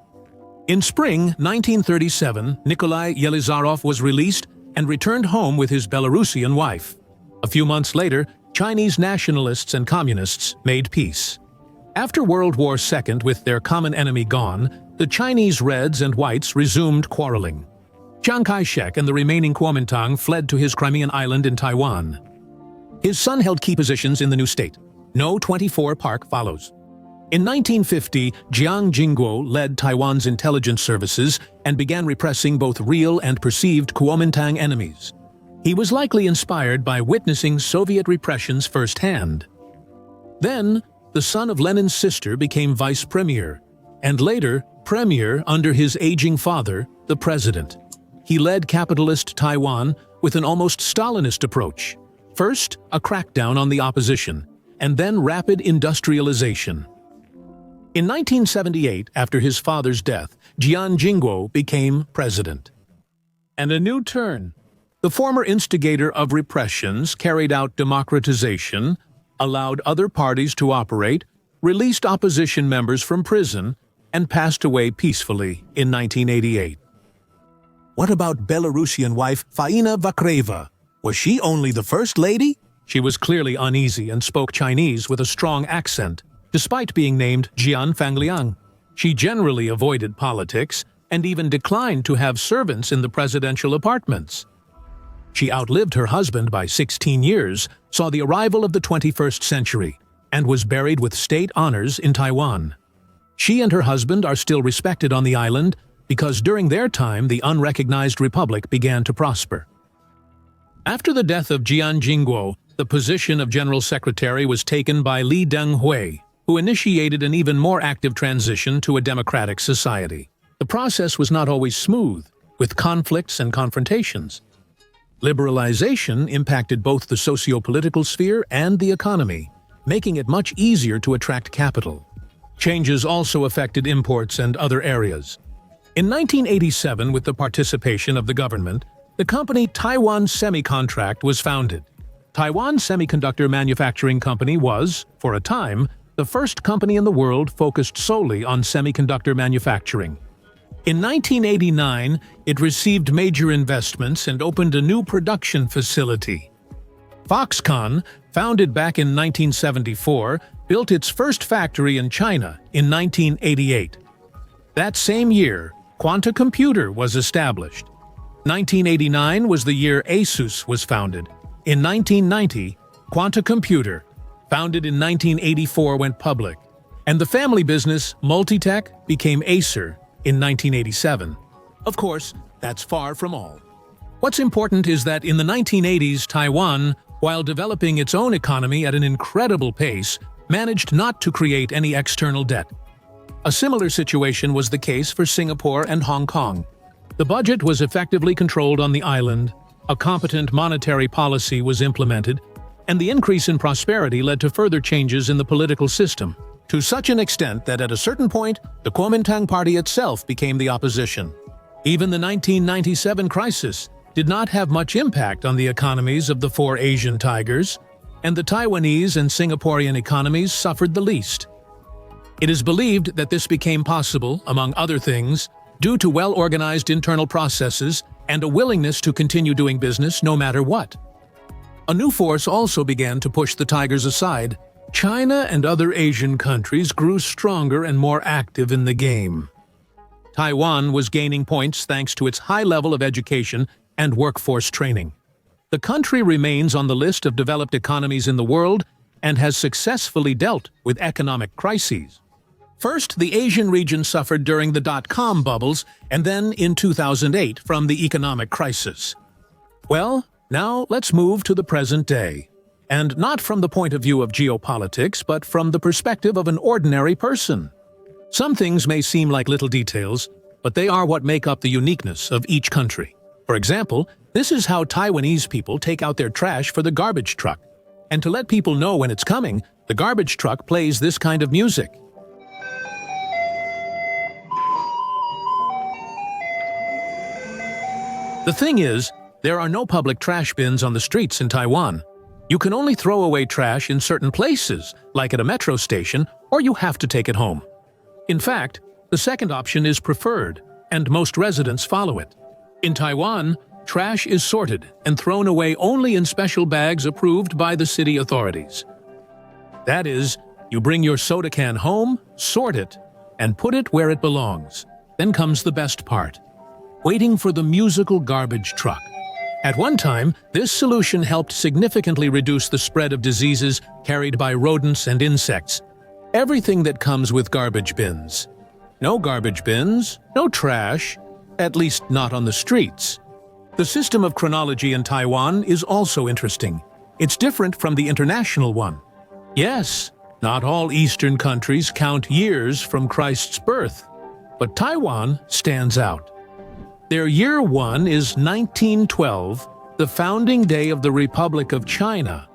In spring 1937, Nikolai Yelizarov was released and returned home with his Belarusian wife. A few months later, Chinese nationalists and communists made peace. After World War II, with their common enemy gone, the Chinese Reds and Whites resumed quarreling. Chiang Kai-shek and the remaining Kuomintang fled to his Crimean island in Taiwan. His son held key positions in the new state. No 24 Park follows. In 1950, Jiang Jingguo led Taiwan's intelligence services and began repressing both real and perceived Kuomintang enemies. He was likely inspired by witnessing Soviet repressions firsthand. Then, the son of Lenin's sister became vice premier, and later, premier under his aging father, the president. He led capitalist Taiwan with an almost Stalinist approach. First, a crackdown on the opposition, and then rapid industrialization. In 1978, after his father's death, Jiang Jingguo became president. And a new turn. The former instigator of repressions carried out democratization, allowed other parties to operate, released opposition members from prison, and passed away peacefully in 1988. What about Belarusian wife Faina Vakreva? Was she only the first lady? She was clearly uneasy and spoke Chinese with a strong accent, despite being named Jian Fangliang. She generally avoided politics and even declined to have servants in the presidential apartments. She outlived her husband by 16 years, saw the arrival of the 21st century, and was buried with state honors in Taiwan. She and her husband are still respected on the island because during their time the unrecognized republic began to prosper. After the death of Jiang Jingguo, the position of General Secretary was taken by Li Denghui, who initiated an even more active transition to a democratic society. The process was not always smooth, with conflicts and confrontations. Liberalization impacted both the socio-political sphere and the economy, making it much easier to attract capital. Changes also affected imports and other areas. In 1987, with the participation of the government, the company Taiwan Semicontract was founded. Taiwan Semiconductor Manufacturing Company was, for a time, the first company in the world focused solely on semiconductor manufacturing. In 1989, it received major investments and opened a new production facility. Foxconn, founded back in 1974, built its first factory in China in 1988. That same year, Quanta Computer was established. 1989 was the year ASUS was founded. In 1990, Quanta Computer, founded in 1984, went public, and the family business Multitech became Acer in 1987. Of course, that's far from all. What's important is that in the 1980s, Taiwan, while developing its own economy at an incredible pace, managed not to create any external debt. A similar situation was the case for Singapore and Hong Kong. The budget was effectively controlled on the island, a competent monetary policy was implemented, and the increase in prosperity led to further changes in the political system, to such an extent that at a certain point, the Kuomintang Party itself became the opposition. Even the 1997 crisis did not have much impact on the economies of the four Asian tigers. and the Taiwanese and Singaporean economies suffered the least. It is believed that this became possible, among other things, due to well-organized internal processes and a willingness to continue doing business no matter what. A new force also began to push the tigers aside. China and other Asian countries grew stronger and more active in the game. Taiwan was gaining points thanks to its high level of education and workforce training. The country remains on the list of developed economies in the world and has successfully dealt with economic crises. First, the Asian region suffered during the dot-com bubbles and then in 2008 from the economic crisis. Well, now let's move to the present day. And not from the point of view of geopolitics, but from the perspective of an ordinary person. Some things may seem like little details, but they are what make up the uniqueness of each country. For example, this is how Taiwanese people take out their trash for the garbage truck. And to let people know when it's coming, the garbage truck plays this kind of music. The thing is, there are no public trash bins on the streets in Taiwan. You can only throw away trash in certain places, like at a metro station, or you have to take it home. In fact, the second option is preferred, and most residents follow it. In Taiwan, trash is sorted and thrown away only in special bags approved by the city authorities. That is, you bring your soda can home, sort it, and put it where it belongs. Then comes the best part: waiting for the musical garbage truck. At one time, this solution helped significantly reduce the spread of diseases carried by rodents and insects. Everything that comes with garbage bins. No garbage bins, no trash, at least not on the streets. The system of chronology in Taiwan is also interesting. It's different from the international one. Yes, not all Eastern countries count years from Christ's birth, but Taiwan stands out. Their year one is 1912, the founding day of the Republic of China,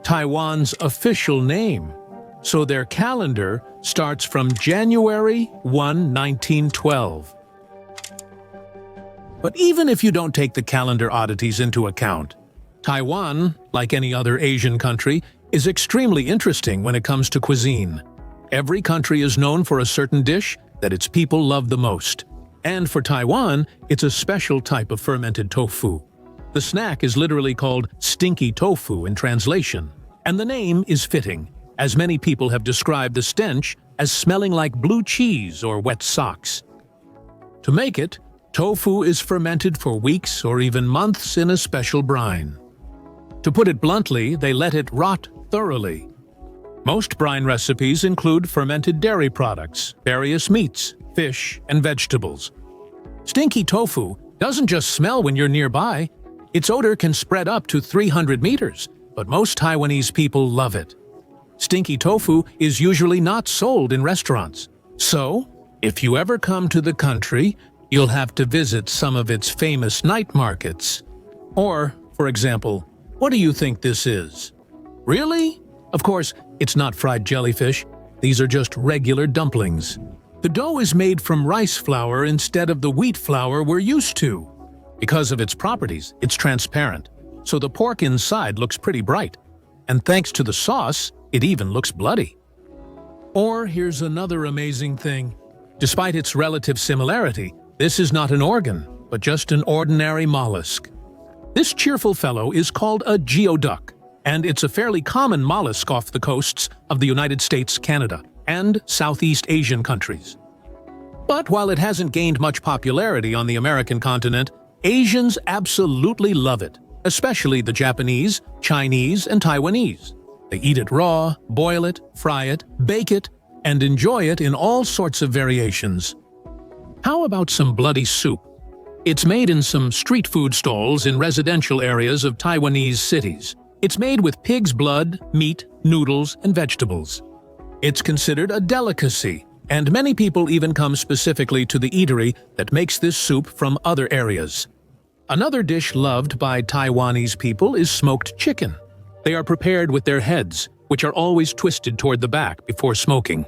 Taiwan's official name. So their calendar starts from January 1, 1912. But even if you don't take the calendar oddities into account, Taiwan, like any other Asian country, is extremely interesting when it comes to cuisine. Every country is known for a certain dish that its people love the most. And for Taiwan, it's a special type of fermented tofu. The snack is literally called stinky tofu in translation, and the name is fitting, as many people have described the stench as smelling like blue cheese or wet socks. To make it, tofu is fermented for weeks or even months in a special brine. To put it bluntly, they let it rot thoroughly. Most brine recipes include fermented dairy products, various meats, fish, and vegetables. Stinky tofu doesn't just smell when you're nearby. Its odor can spread up to 300 meters, but most Taiwanese people love it. Stinky tofu is usually not sold in restaurants. So, if you ever come to the country, you'll have to visit some of its famous night markets. Or, for example, what do you think this is? Really? Of course, it's not fried jellyfish. These are just regular dumplings. The dough is made from rice flour instead of the wheat flour we're used to. Because of its properties, it's transparent, so the pork inside looks pretty bright. And thanks to the sauce, it even looks bloody. Or here's another amazing thing. Despite its relative similarity, this is not an organ, but just an ordinary mollusk. This cheerful fellow is called a geoduck, and it's a fairly common mollusk off the coasts of the United States, Canada, and Southeast Asian countries. But while it hasn't gained much popularity on the American continent, Asians absolutely love it, especially the Japanese, Chinese, and Taiwanese. They eat it raw, boil it, fry it, bake it, and enjoy it in all sorts of variations. How about some bloody soup? It's made in some street food stalls in residential areas of Taiwanese cities. It's made with pig's blood, meat, noodles, and vegetables. It's considered a delicacy, and many people even come specifically to the eatery that makes this soup from other areas. Another dish loved by Taiwanese people is smoked chicken. They are prepared with their heads, which are always twisted toward the back before smoking.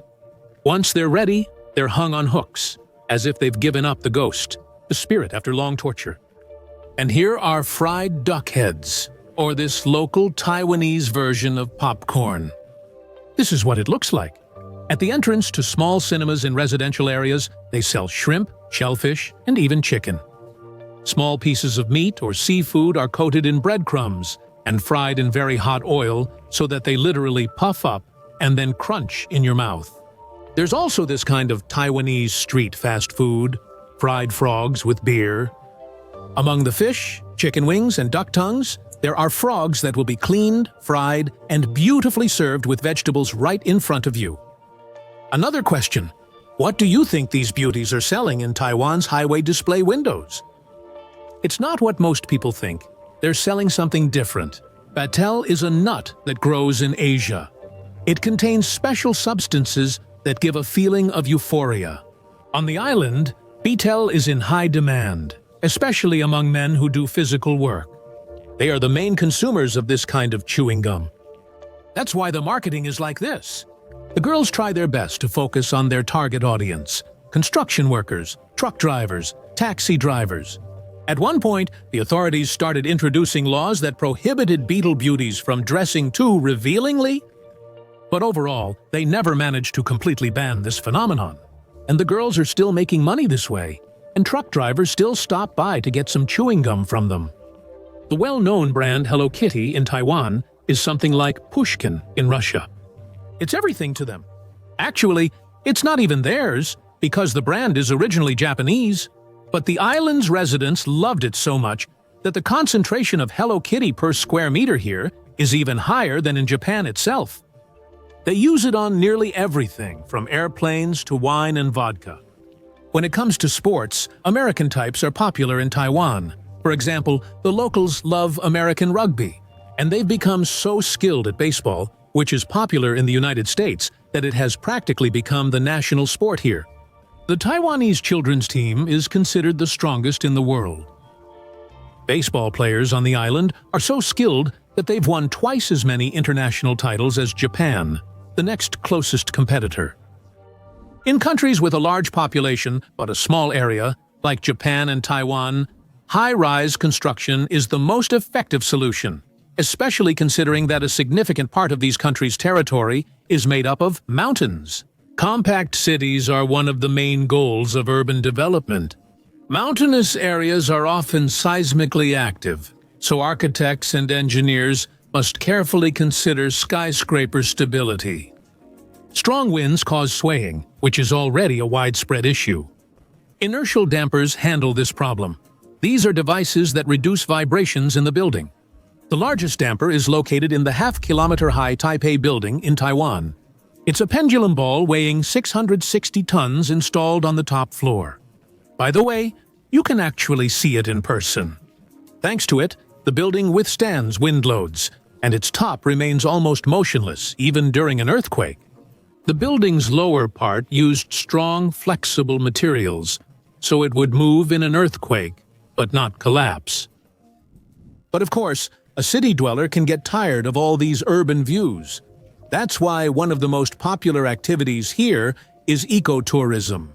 Once they're ready, they're hung on hooks, as if they've given up the ghost, the spirit after long torture. And here are fried duck heads. or this local Taiwanese version of popcorn. This is what it looks like. At the entrance to small cinemas in residential areas, they sell shrimp, shellfish, and even chicken. Small pieces of meat or seafood are coated in breadcrumbs and fried in very hot oil so that they literally puff up and then crunch in your mouth. There's also this kind of Taiwanese street fast food, fried frogs with beer. Among the fish, chicken wings, and duck tongues, there are frogs that will be cleaned, fried, and beautifully served with vegetables right in front of you. Another question: what do you think these beauties are selling in Taiwan's highway display windows? It's not what most people think. They're selling something different. Batel is a nut that grows in Asia. It contains special substances that give a feeling of euphoria. On the island, betel is in high demand, especially among men who do physical work. They are the main consumers of this kind of chewing gum. That's why the marketing is like this. The girls try their best to focus on their target audience: construction workers, truck drivers, taxi drivers. At one point, the authorities started introducing laws that prohibited beetle beauties from dressing too revealingly. But overall, they never managed to completely ban this phenomenon. And the girls are still making money this way, and truck drivers still stop by to get some chewing gum from them. The well-known brand Hello Kitty in Taiwan is something like Pushkin in Russia. It's everything to them. Actually, it's not even theirs, because the brand is originally Japanese. But the island's residents loved it so much that the concentration of Hello Kitty per square meter here is even higher than in Japan itself. They use it on nearly everything, from airplanes to wine and vodka. When it comes to sports, American types are popular in Taiwan. For example, the locals love American rugby, and they've become so skilled at baseball, which is popular in the United States, that it has practically become the national sport here. The Taiwanese children's team is considered the strongest in the world. Baseball players on the island are so skilled that they've won twice as many international titles as Japan, the next closest competitor. In countries with a large population but a small area, like Japan and Taiwan, high-rise construction is the most effective solution, especially considering that a significant part of these countries' territory is made up of mountains. Compact cities are one of the main goals of urban development. Mountainous areas are often seismically active, so architects and engineers must carefully consider skyscraper stability. Strong winds cause swaying, which is already a widespread issue. Inertial dampers handle this problem. These are devices that reduce vibrations in the building. The largest damper is located in the half-kilometer-high Taipei building in Taiwan. It's a pendulum ball weighing 660 tons installed on the top floor. By the way, you can actually see it in person. Thanks to it, the building withstands wind loads, and its top remains almost motionless even during an earthquake. The building's lower part used strong, flexible materials, so it would move in an earthquake, but not collapse. But of course, a city dweller can get tired of all these urban views. That's why one of the most popular activities here is ecotourism.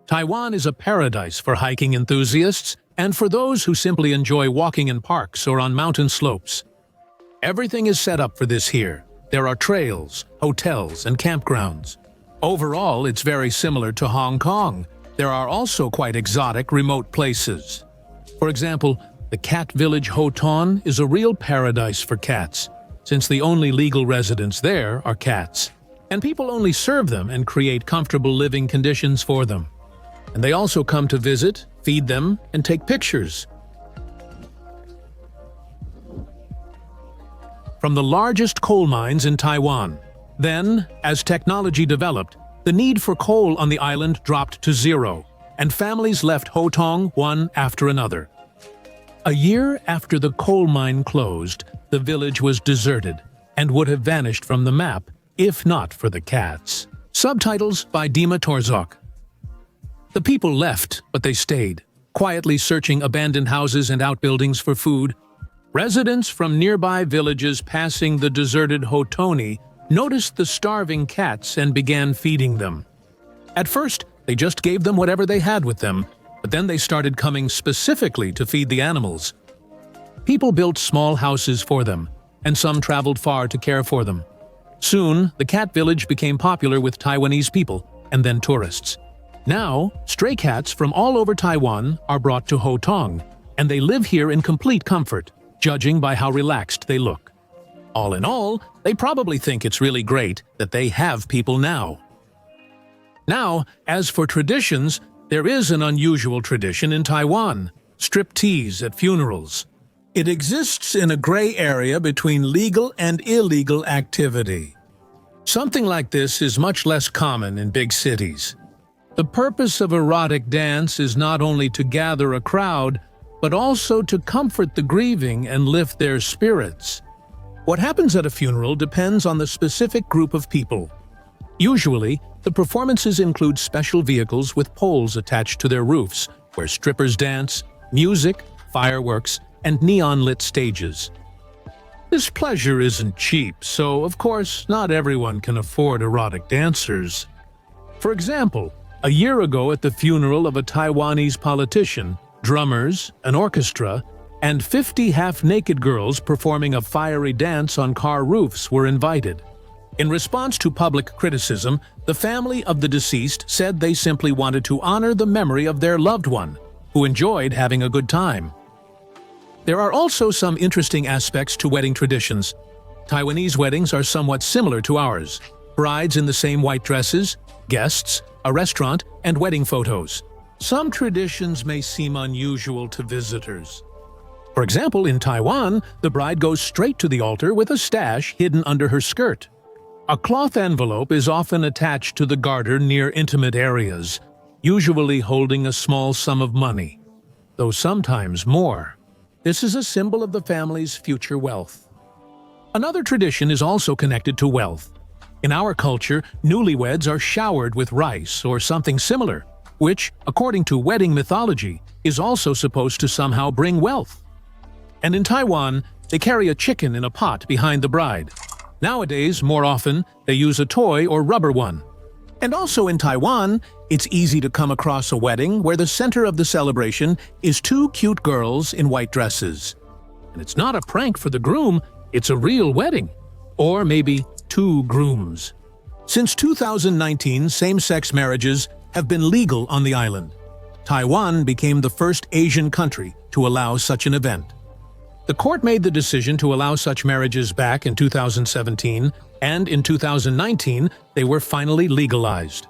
Taiwan is a paradise for hiking enthusiasts and for those who simply enjoy walking in parks or on mountain slopes. Everything is set up for this here. There are trails, hotels, and campgrounds. Overall, it's very similar to Hong Kong. There are also quite exotic, remote places. For example, the cat village Hoton is a real paradise for cats, since the only legal residents there are cats, and people only serve them and create comfortable living conditions for them. And they also come to visit, feed them, and take pictures. From the largest coal mines in Taiwan. Then, as technology developed, the need for coal on the island dropped to zero, and families left Hotong one after another. A year after the coal mine closed, the village was deserted and would have vanished from the map if not for the cats. Subtitles by Dima Torzok. The people left, but they stayed, quietly searching abandoned houses and outbuildings for food. Residents from nearby villages passing the deserted Hotoni noticed the starving cats and began feeding them. At first, they just gave them whatever they had with them, but then they started coming specifically to feed the animals. People built small houses for them, and some traveled far to care for them. Soon, the cat village became popular with Taiwanese people and then tourists. Now, stray cats from all over Taiwan are brought to Hotong, and they live here in complete comfort, judging by how relaxed they look. All in all, they probably think it's really great that they have people now. Now, as for traditions, there is an unusual tradition in Taiwan: striptease at funerals. It exists in a gray area between legal and illegal activity. Something like this is much less common in big cities. The purpose of erotic dance is not only to gather a crowd, but also to comfort the grieving and lift their spirits. What happens at a funeral depends on the specific group of people. Usually, the performances include special vehicles with poles attached to their roofs, where strippers dance, music, fireworks, and neon-lit stages. This pleasure isn't cheap, so of course not everyone can afford erotic dancers. For example, a year ago at the funeral of a Taiwanese politician, drummers, an orchestra, and 50 half-naked girls performing a fiery dance on car roofs were invited. In response to public criticism, the family of the deceased said they simply wanted to honor the memory of their loved one, who enjoyed having a good time. There are also some interesting aspects to wedding traditions. Taiwanese weddings are somewhat similar to ours. Brides in the same white dresses, guests, a restaurant, and wedding photos. Some traditions may seem unusual to visitors. For example, in Taiwan, the bride goes straight to the altar with a stash hidden under her skirt. A cloth envelope is often attached to the garter near intimate areas, usually holding a small sum of money, though sometimes more. This is a symbol of the family's future wealth. Another tradition is also connected to wealth. In our culture, newlyweds are showered with rice or something similar, which, according to wedding mythology, is also supposed to somehow bring wealth. And in Taiwan, they carry a chicken in a pot behind the bride. Nowadays, more often, they use a toy or rubber one. And also in Taiwan, it's easy to come across a wedding where the center of the celebration is two cute girls in white dresses. And it's not a prank for the groom, it's a real wedding. Or maybe two grooms. Since 2019, same-sex marriages have been legal on the island. Taiwan became the first Asian country to allow such an event. The court made the decision to allow such marriages back in 2017, and in 2019, they were finally legalized.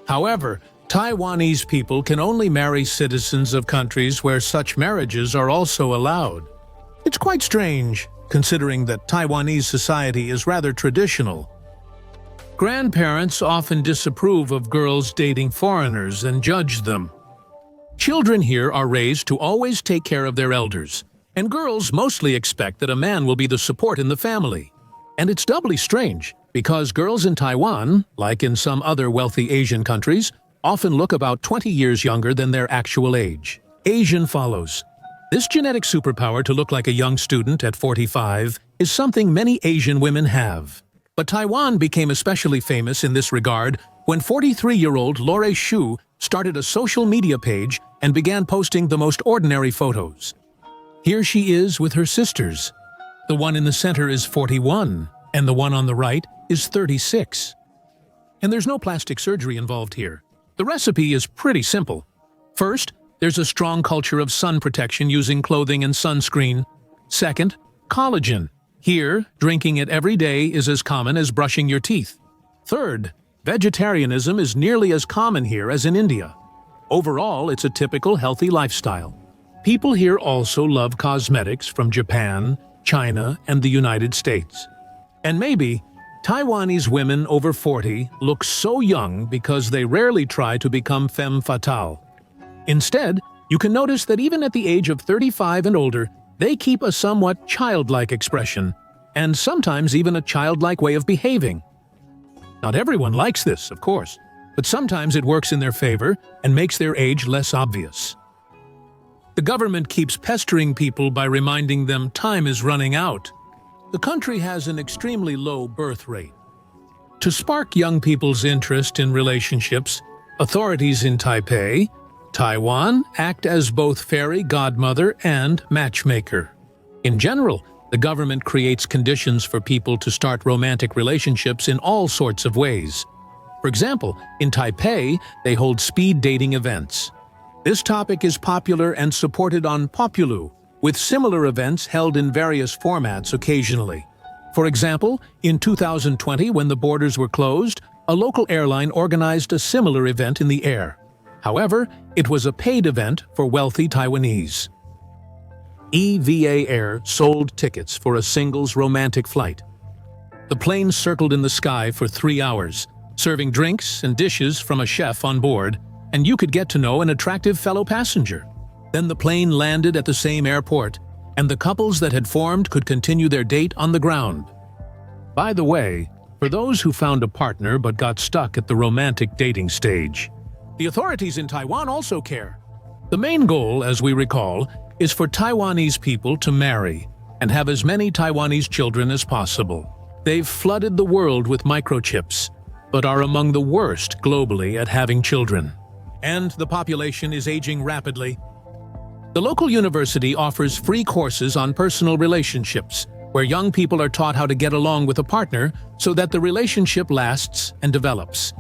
However, Taiwanese people can only marry citizens of countries where such marriages are also allowed. It's quite strange, considering that Taiwanese society is rather traditional. Grandparents often disapprove of girls dating foreigners and judge them. Children here are raised to always take care of their elders, and girls mostly expect that a man will be the support in the family. And it's doubly strange, because girls in Taiwan, like in some other wealthy Asian countries, often look about 20 years younger than their actual age. Asian follows. This genetic superpower to look like a young student at 45 is something many Asian women have. But Taiwan became especially famous in this regard when 43-year-old Lore Shu started a social media page and began posting the most ordinary photos. Here she is with her sisters. The one in the center is 41, and the one on the right is 36. And there's no plastic surgery involved here. The recipe is pretty simple. First, there's a strong culture of sun protection using clothing and sunscreen. Second, collagen. Here, drinking it every day is as common as brushing your teeth. Third, vegetarianism is nearly as common here as in India. Overall, it's a typical healthy lifestyle. People here also love cosmetics from Japan, China, and the United States. And maybe, Taiwanese women over 40 look so young because they rarely try to become femme fatale. Instead, you can notice that even at the age of 35 and older, they keep a somewhat childlike expression, and sometimes even a childlike way of behaving. Not everyone likes this, of course, but sometimes it works in their favor and makes their age less obvious. The government keeps pestering people by reminding them time is running out. The country has an extremely low birth rate. To spark young people's interest in relationships, authorities in Taipei, Taiwan act as both fairy godmother and matchmaker. In general, the government creates conditions for people to start romantic relationships in all sorts of ways. For example, in Taipei, they hold speed dating events. This topic is popular and supported on Populu, with similar events held in various formats occasionally. For example, in 2020, when the borders were closed, a local airline organized a similar event in the air. However, it was a paid event for wealthy Taiwanese. EVA Air sold tickets for a singles romantic flight. The plane circled in the sky for 3 hours, serving drinks and dishes from a chef on board, and you could get to know an attractive fellow passenger. Then the plane landed at the same airport, and the couples that had formed could continue their date on the ground. By the way, for those who found a partner but got stuck at the romantic dating stage, the authorities in Taiwan also care. The main goal, as we recall, is for Taiwanese people to marry and have as many Taiwanese children as possible. They've flooded the world with microchips, but are among the worst globally at having children. And the population is aging rapidly. The local university offers free courses on personal relationships, where young people are taught how to get along with a partner so that the relationship lasts and develops.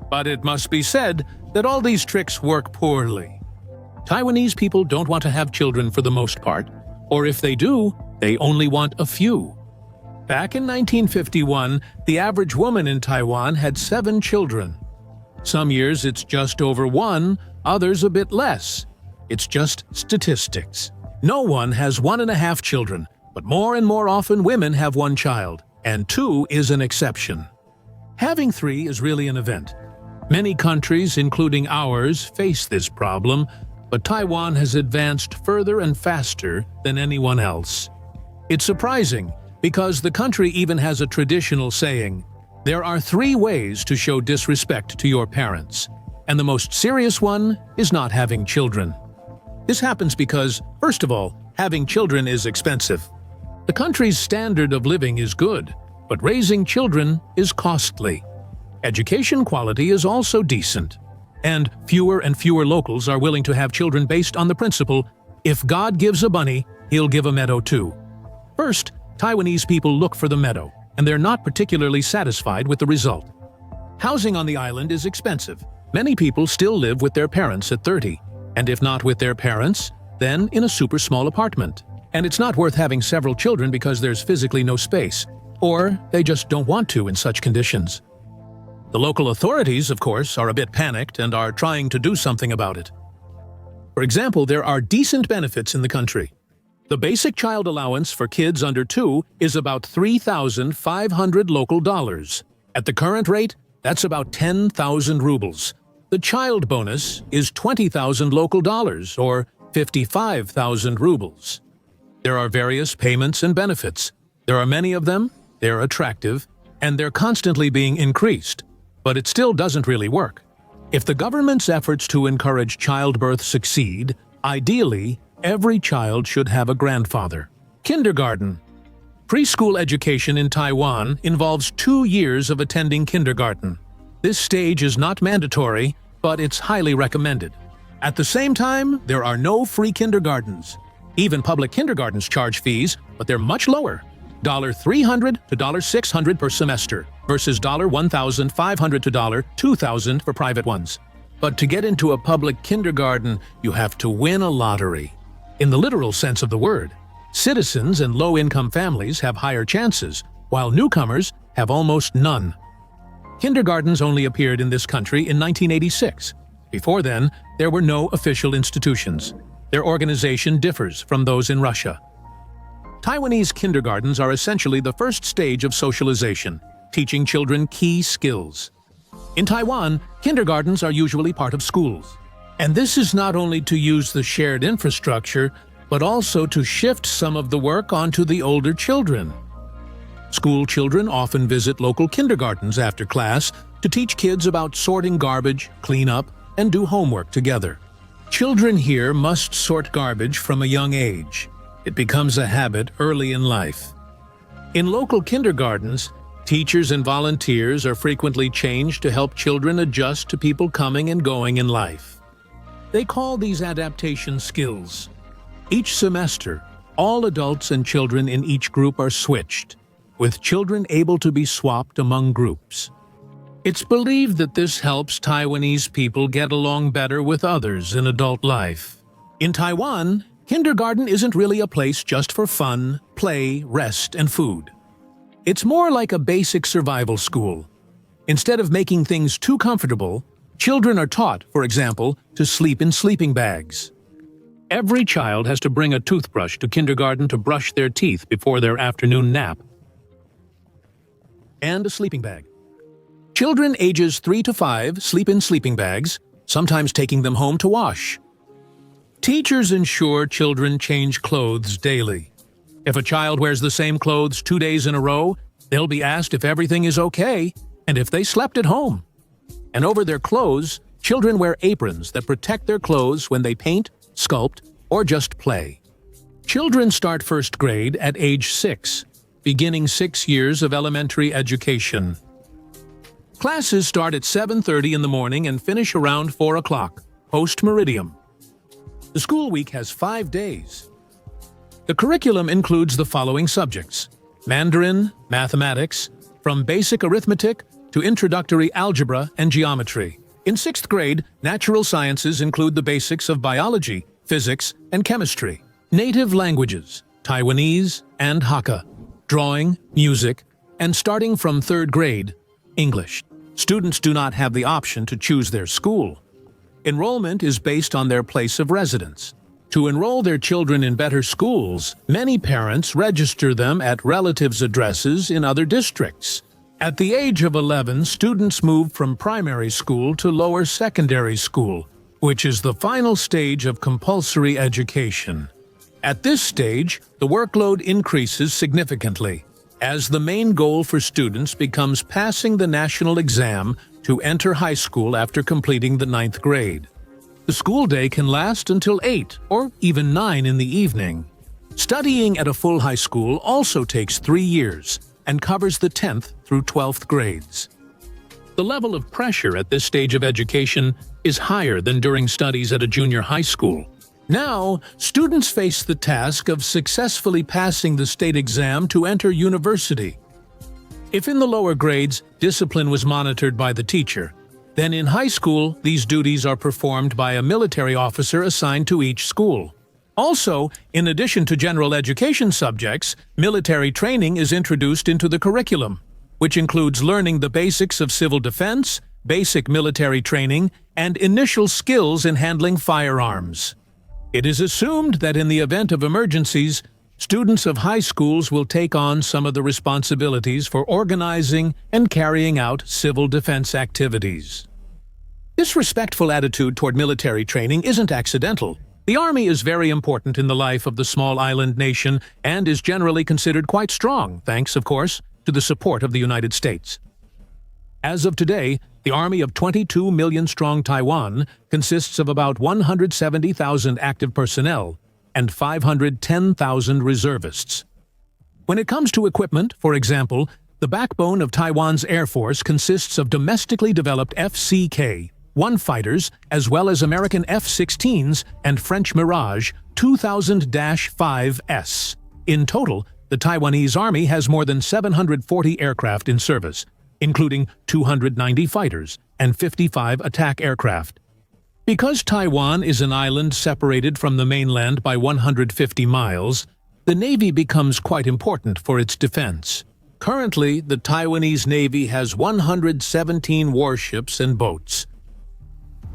But it must be said that all these tricks work poorly. Taiwanese people don't want to have children for the most part, or if they do, they only want a few. Back in 1951, the average woman in Taiwan had 7 children. Some years it's just over 1, others a bit less. It's just statistics. No one has 1.5 children, but more and more often women have 1 child, and 2 is an exception. Having 3 is really an event. Many countries, including ours, face this problem, but Taiwan has advanced further and faster than anyone else. It's surprising, because the country even has a traditional saying, "There are 3 ways to show disrespect to your parents, and the most serious one is not having children." This happens because, first of all, having children is expensive. The country's standard of living is good, but raising children is costly. Education quality is also decent. And fewer and fewer locals are willing to have children based on the principle, if God gives a bunny, he'll give a meadow too. First, Taiwanese people look for the meadow, and they're not particularly satisfied with the result. Housing on the island is expensive. Many people still live with their parents at 30, and if not with their parents, then in a super small apartment. And it's not worth having several children because there's physically no space, or they just don't want to in such conditions. The local authorities, of course, are a bit panicked and are trying to do something about it. For example, there are decent benefits in the country. The basic child allowance for kids under 2 is about 3,500 local dollars. At the current rate, that's about 10,000 rubles. The child bonus is 20,000 local dollars, or 55,000 rubles. There are various payments and benefits. There are many of them, they're attractive, and they're constantly being increased. But it still doesn't really work. If the government's efforts to encourage childbirth succeed, ideally, every child should have a grandfather. Kindergarten. Preschool education in Taiwan involves 2 years of attending kindergarten. This stage is not mandatory, but it's highly recommended. At the same time, there are no free kindergartens. Even public kindergartens charge fees, but they're much lower. $300 to $600 per semester versus $1,500 to $2,000 for private ones. But to get into a public kindergarten, you have to win a lottery. In the literal sense of the word, citizens and low-income families have higher chances, while newcomers have almost none. Kindergartens only appeared in this country in 1986. Before then, there were no official institutions. Their organization differs from those in Russia. Taiwanese kindergartens are essentially the first stage of socialization, teaching children key skills. In Taiwan, kindergartens are usually part of schools. And this is not only to use the shared infrastructure, but also to shift some of the work onto the older children. School children often visit local kindergartens after class to teach kids about sorting garbage, clean up, and do homework together. Children here must sort garbage from a young age. It becomes a habit early in life. In local kindergartens, teachers and volunteers are frequently changed to help children adjust to people coming and going in life. They call these adaptation skills. Each semester, All adults and children in each group are switched, with children able to be swapped among groups. It's believed that this helps Taiwanese people get along better with others in adult life. In Taiwan, kindergarten isn't really a place just for fun, play, rest, and food. It's more like a basic survival school. Instead of making things too comfortable, children are taught, for example, to sleep in sleeping bags. Every child has to bring a toothbrush to kindergarten to brush their teeth before their afternoon nap, and a sleeping bag. Children ages 3 to 5 sleep in sleeping bags, sometimes taking them home to wash. Teachers ensure children change clothes daily. If a child wears the same clothes 2 days in a row, they'll be asked if everything is okay and if they slept at home. And over their clothes, children wear aprons that protect their clothes when they paint, sculpt, or just play. Children start first grade at age 6, beginning 6 years of elementary education. Classes start at 7:30 in the morning and finish around 4 o'clock, post-meridium. The school week has 5 days. The curriculum includes the following subjects: Mandarin, mathematics, from basic arithmetic to introductory algebra and geometry. In 6th grade, natural sciences include the basics of biology, physics, and chemistry. Native languages, Taiwanese and Hakka. Drawing, music, and starting from 3rd grade, English. Students do not have the option to choose their school. Enrollment is based on their place of residence. To enroll their children in better schools, many parents register them at relatives' addresses in other districts. At the age of 11, students move from primary school to lower secondary school, which is the final stage of compulsory education. At this stage, the workload increases significantly, as the main goal for students becomes passing the national exam to enter high school after completing the 9th grade. The school day can last until 8 or even 9 in the evening. Studying at a full high school also takes 3 years and covers the 10th through 12th grades. The level of pressure at this stage of education is higher than during studies at a junior high school. Now, students face the task of successfully passing the state exam to enter university. If in the lower grades, discipline was monitored by the teacher, then in high school, these duties are performed by a military officer assigned to each school. Also, in addition to general education subjects, military training is introduced into the curriculum, which includes learning the basics of civil defense, basic military training, and initial skills in handling firearms. It is assumed that in the event of emergencies, students of high schools will take on some of the responsibilities for organizing and carrying out civil defense activities. This respectful attitude toward military training isn't accidental. The Army is very important in the life of the small island nation and is generally considered quite strong, thanks, of course, to the support of the United States. As of today, the Army of 22 million-strong Taiwan consists of about 170,000 active personnel and 510,000 reservists. When it comes to equipment, for example, the backbone of Taiwan's Air Force consists of domestically developed FCK-1 fighters as well as American F-16s and French Mirage 2000-5S. In total, the Taiwanese Army has more than 740 aircraft in service, including 290 fighters and 55 attack aircraft. Because Taiwan is an island separated from the mainland by 150 miles, the Navy becomes quite important for its defense. Currently, the Taiwanese Navy has 117 warships and boats.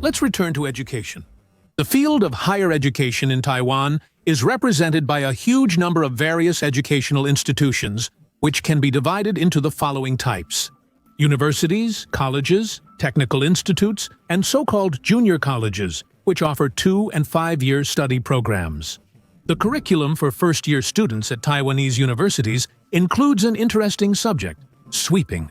Let's return to education. The field of higher education in Taiwan is represented by a huge number of various educational institutions, which can be divided into the following types: universities, colleges, technical institutes, and so-called junior colleges, which offer 2- and 5-year study programs. The curriculum for first-year students at Taiwanese universities includes an interesting subject: sweeping.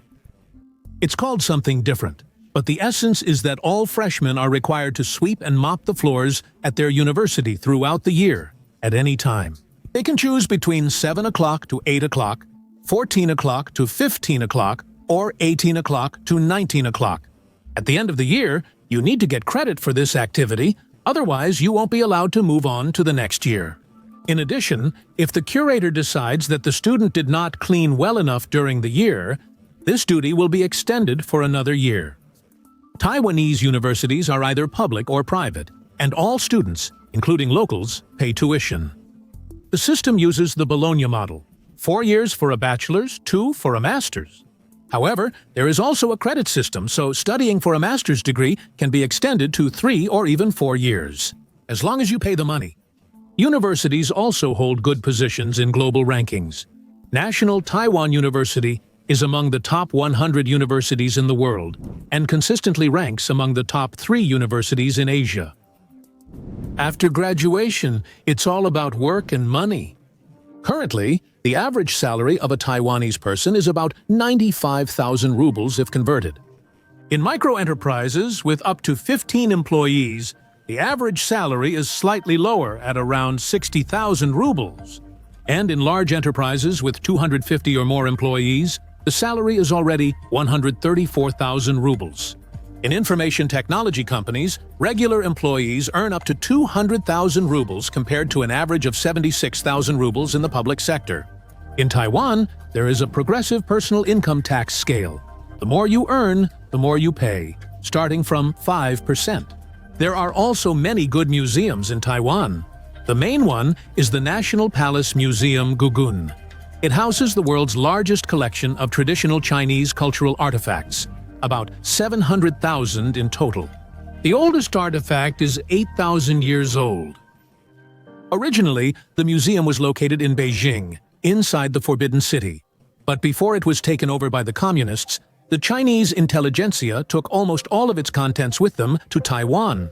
It's called something different, but the essence is that all freshmen are required to sweep and mop the floors at their university throughout the year, at any time. They can choose between 7 o'clock to 8 o'clock, 14 o'clock to 15 o'clock, or 18 o'clock to 19 o'clock. At the end of the year, you need to get credit for this activity, otherwise you won't be allowed to move on to the next year. In addition, if the curator decides that the student did not clean well enough during the year, this duty will be extended for another year. Taiwanese universities are either public or private, and all students, including locals, pay tuition. The system uses the Bologna model, 4 years for a bachelor's, 2 for a master's. However, there is also a credit system, so studying for a master's degree can be extended to 3 or even 4 years, as long as you pay the money. Universities also hold good positions in global rankings. National Taiwan University is among the top 100 universities in the world and consistently ranks among the top 3 universities in Asia. After graduation, it's all about work and money. Currently, the average salary of a Taiwanese person is about 95,000 rubles if converted. In micro-enterprises with up to 15 employees, the average salary is slightly lower at around 60,000 rubles. And in large enterprises with 250 or more employees, the salary is already 134,000 rubles. In information technology companies, regular employees earn up to 200,000 rubles compared to an average of 76,000 rubles in the public sector. In Taiwan, there is a progressive personal income tax scale. The more you earn, the more you pay, starting from 5%. There are also many good museums in Taiwan. The main one is the National Palace Museum Gugun. It houses the world's largest collection of traditional Chinese cultural artifacts, about 700,000 in total. The oldest artifact is 8,000 years old. Originally, the museum was located in Beijing, inside the Forbidden City. But before it was taken over by the communists, the Chinese intelligentsia took almost all of its contents with them to Taiwan.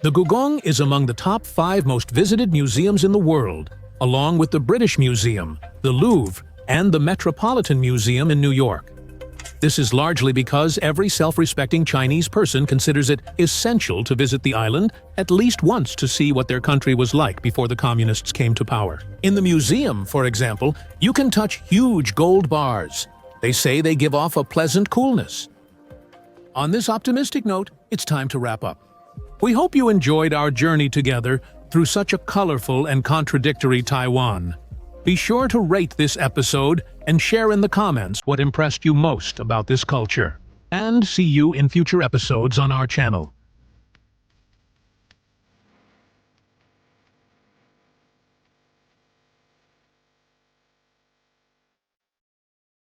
The Gugong is among the top 5 most visited museums in the world, along with the British Museum, the Louvre, and the Metropolitan Museum in New York. This is largely because every self-respecting Chinese person considers it essential to visit the island at least once to see what their country was like before the communists came to power. In the museum, for example, you can touch huge gold bars. They say they give off a pleasant coolness. On this optimistic note, it's time to wrap up. We hope you enjoyed our journey together through such a colorful and contradictory Taiwan. Be sure to rate this episode and share in the comments what impressed you most about this culture. And see you in future episodes on our channel.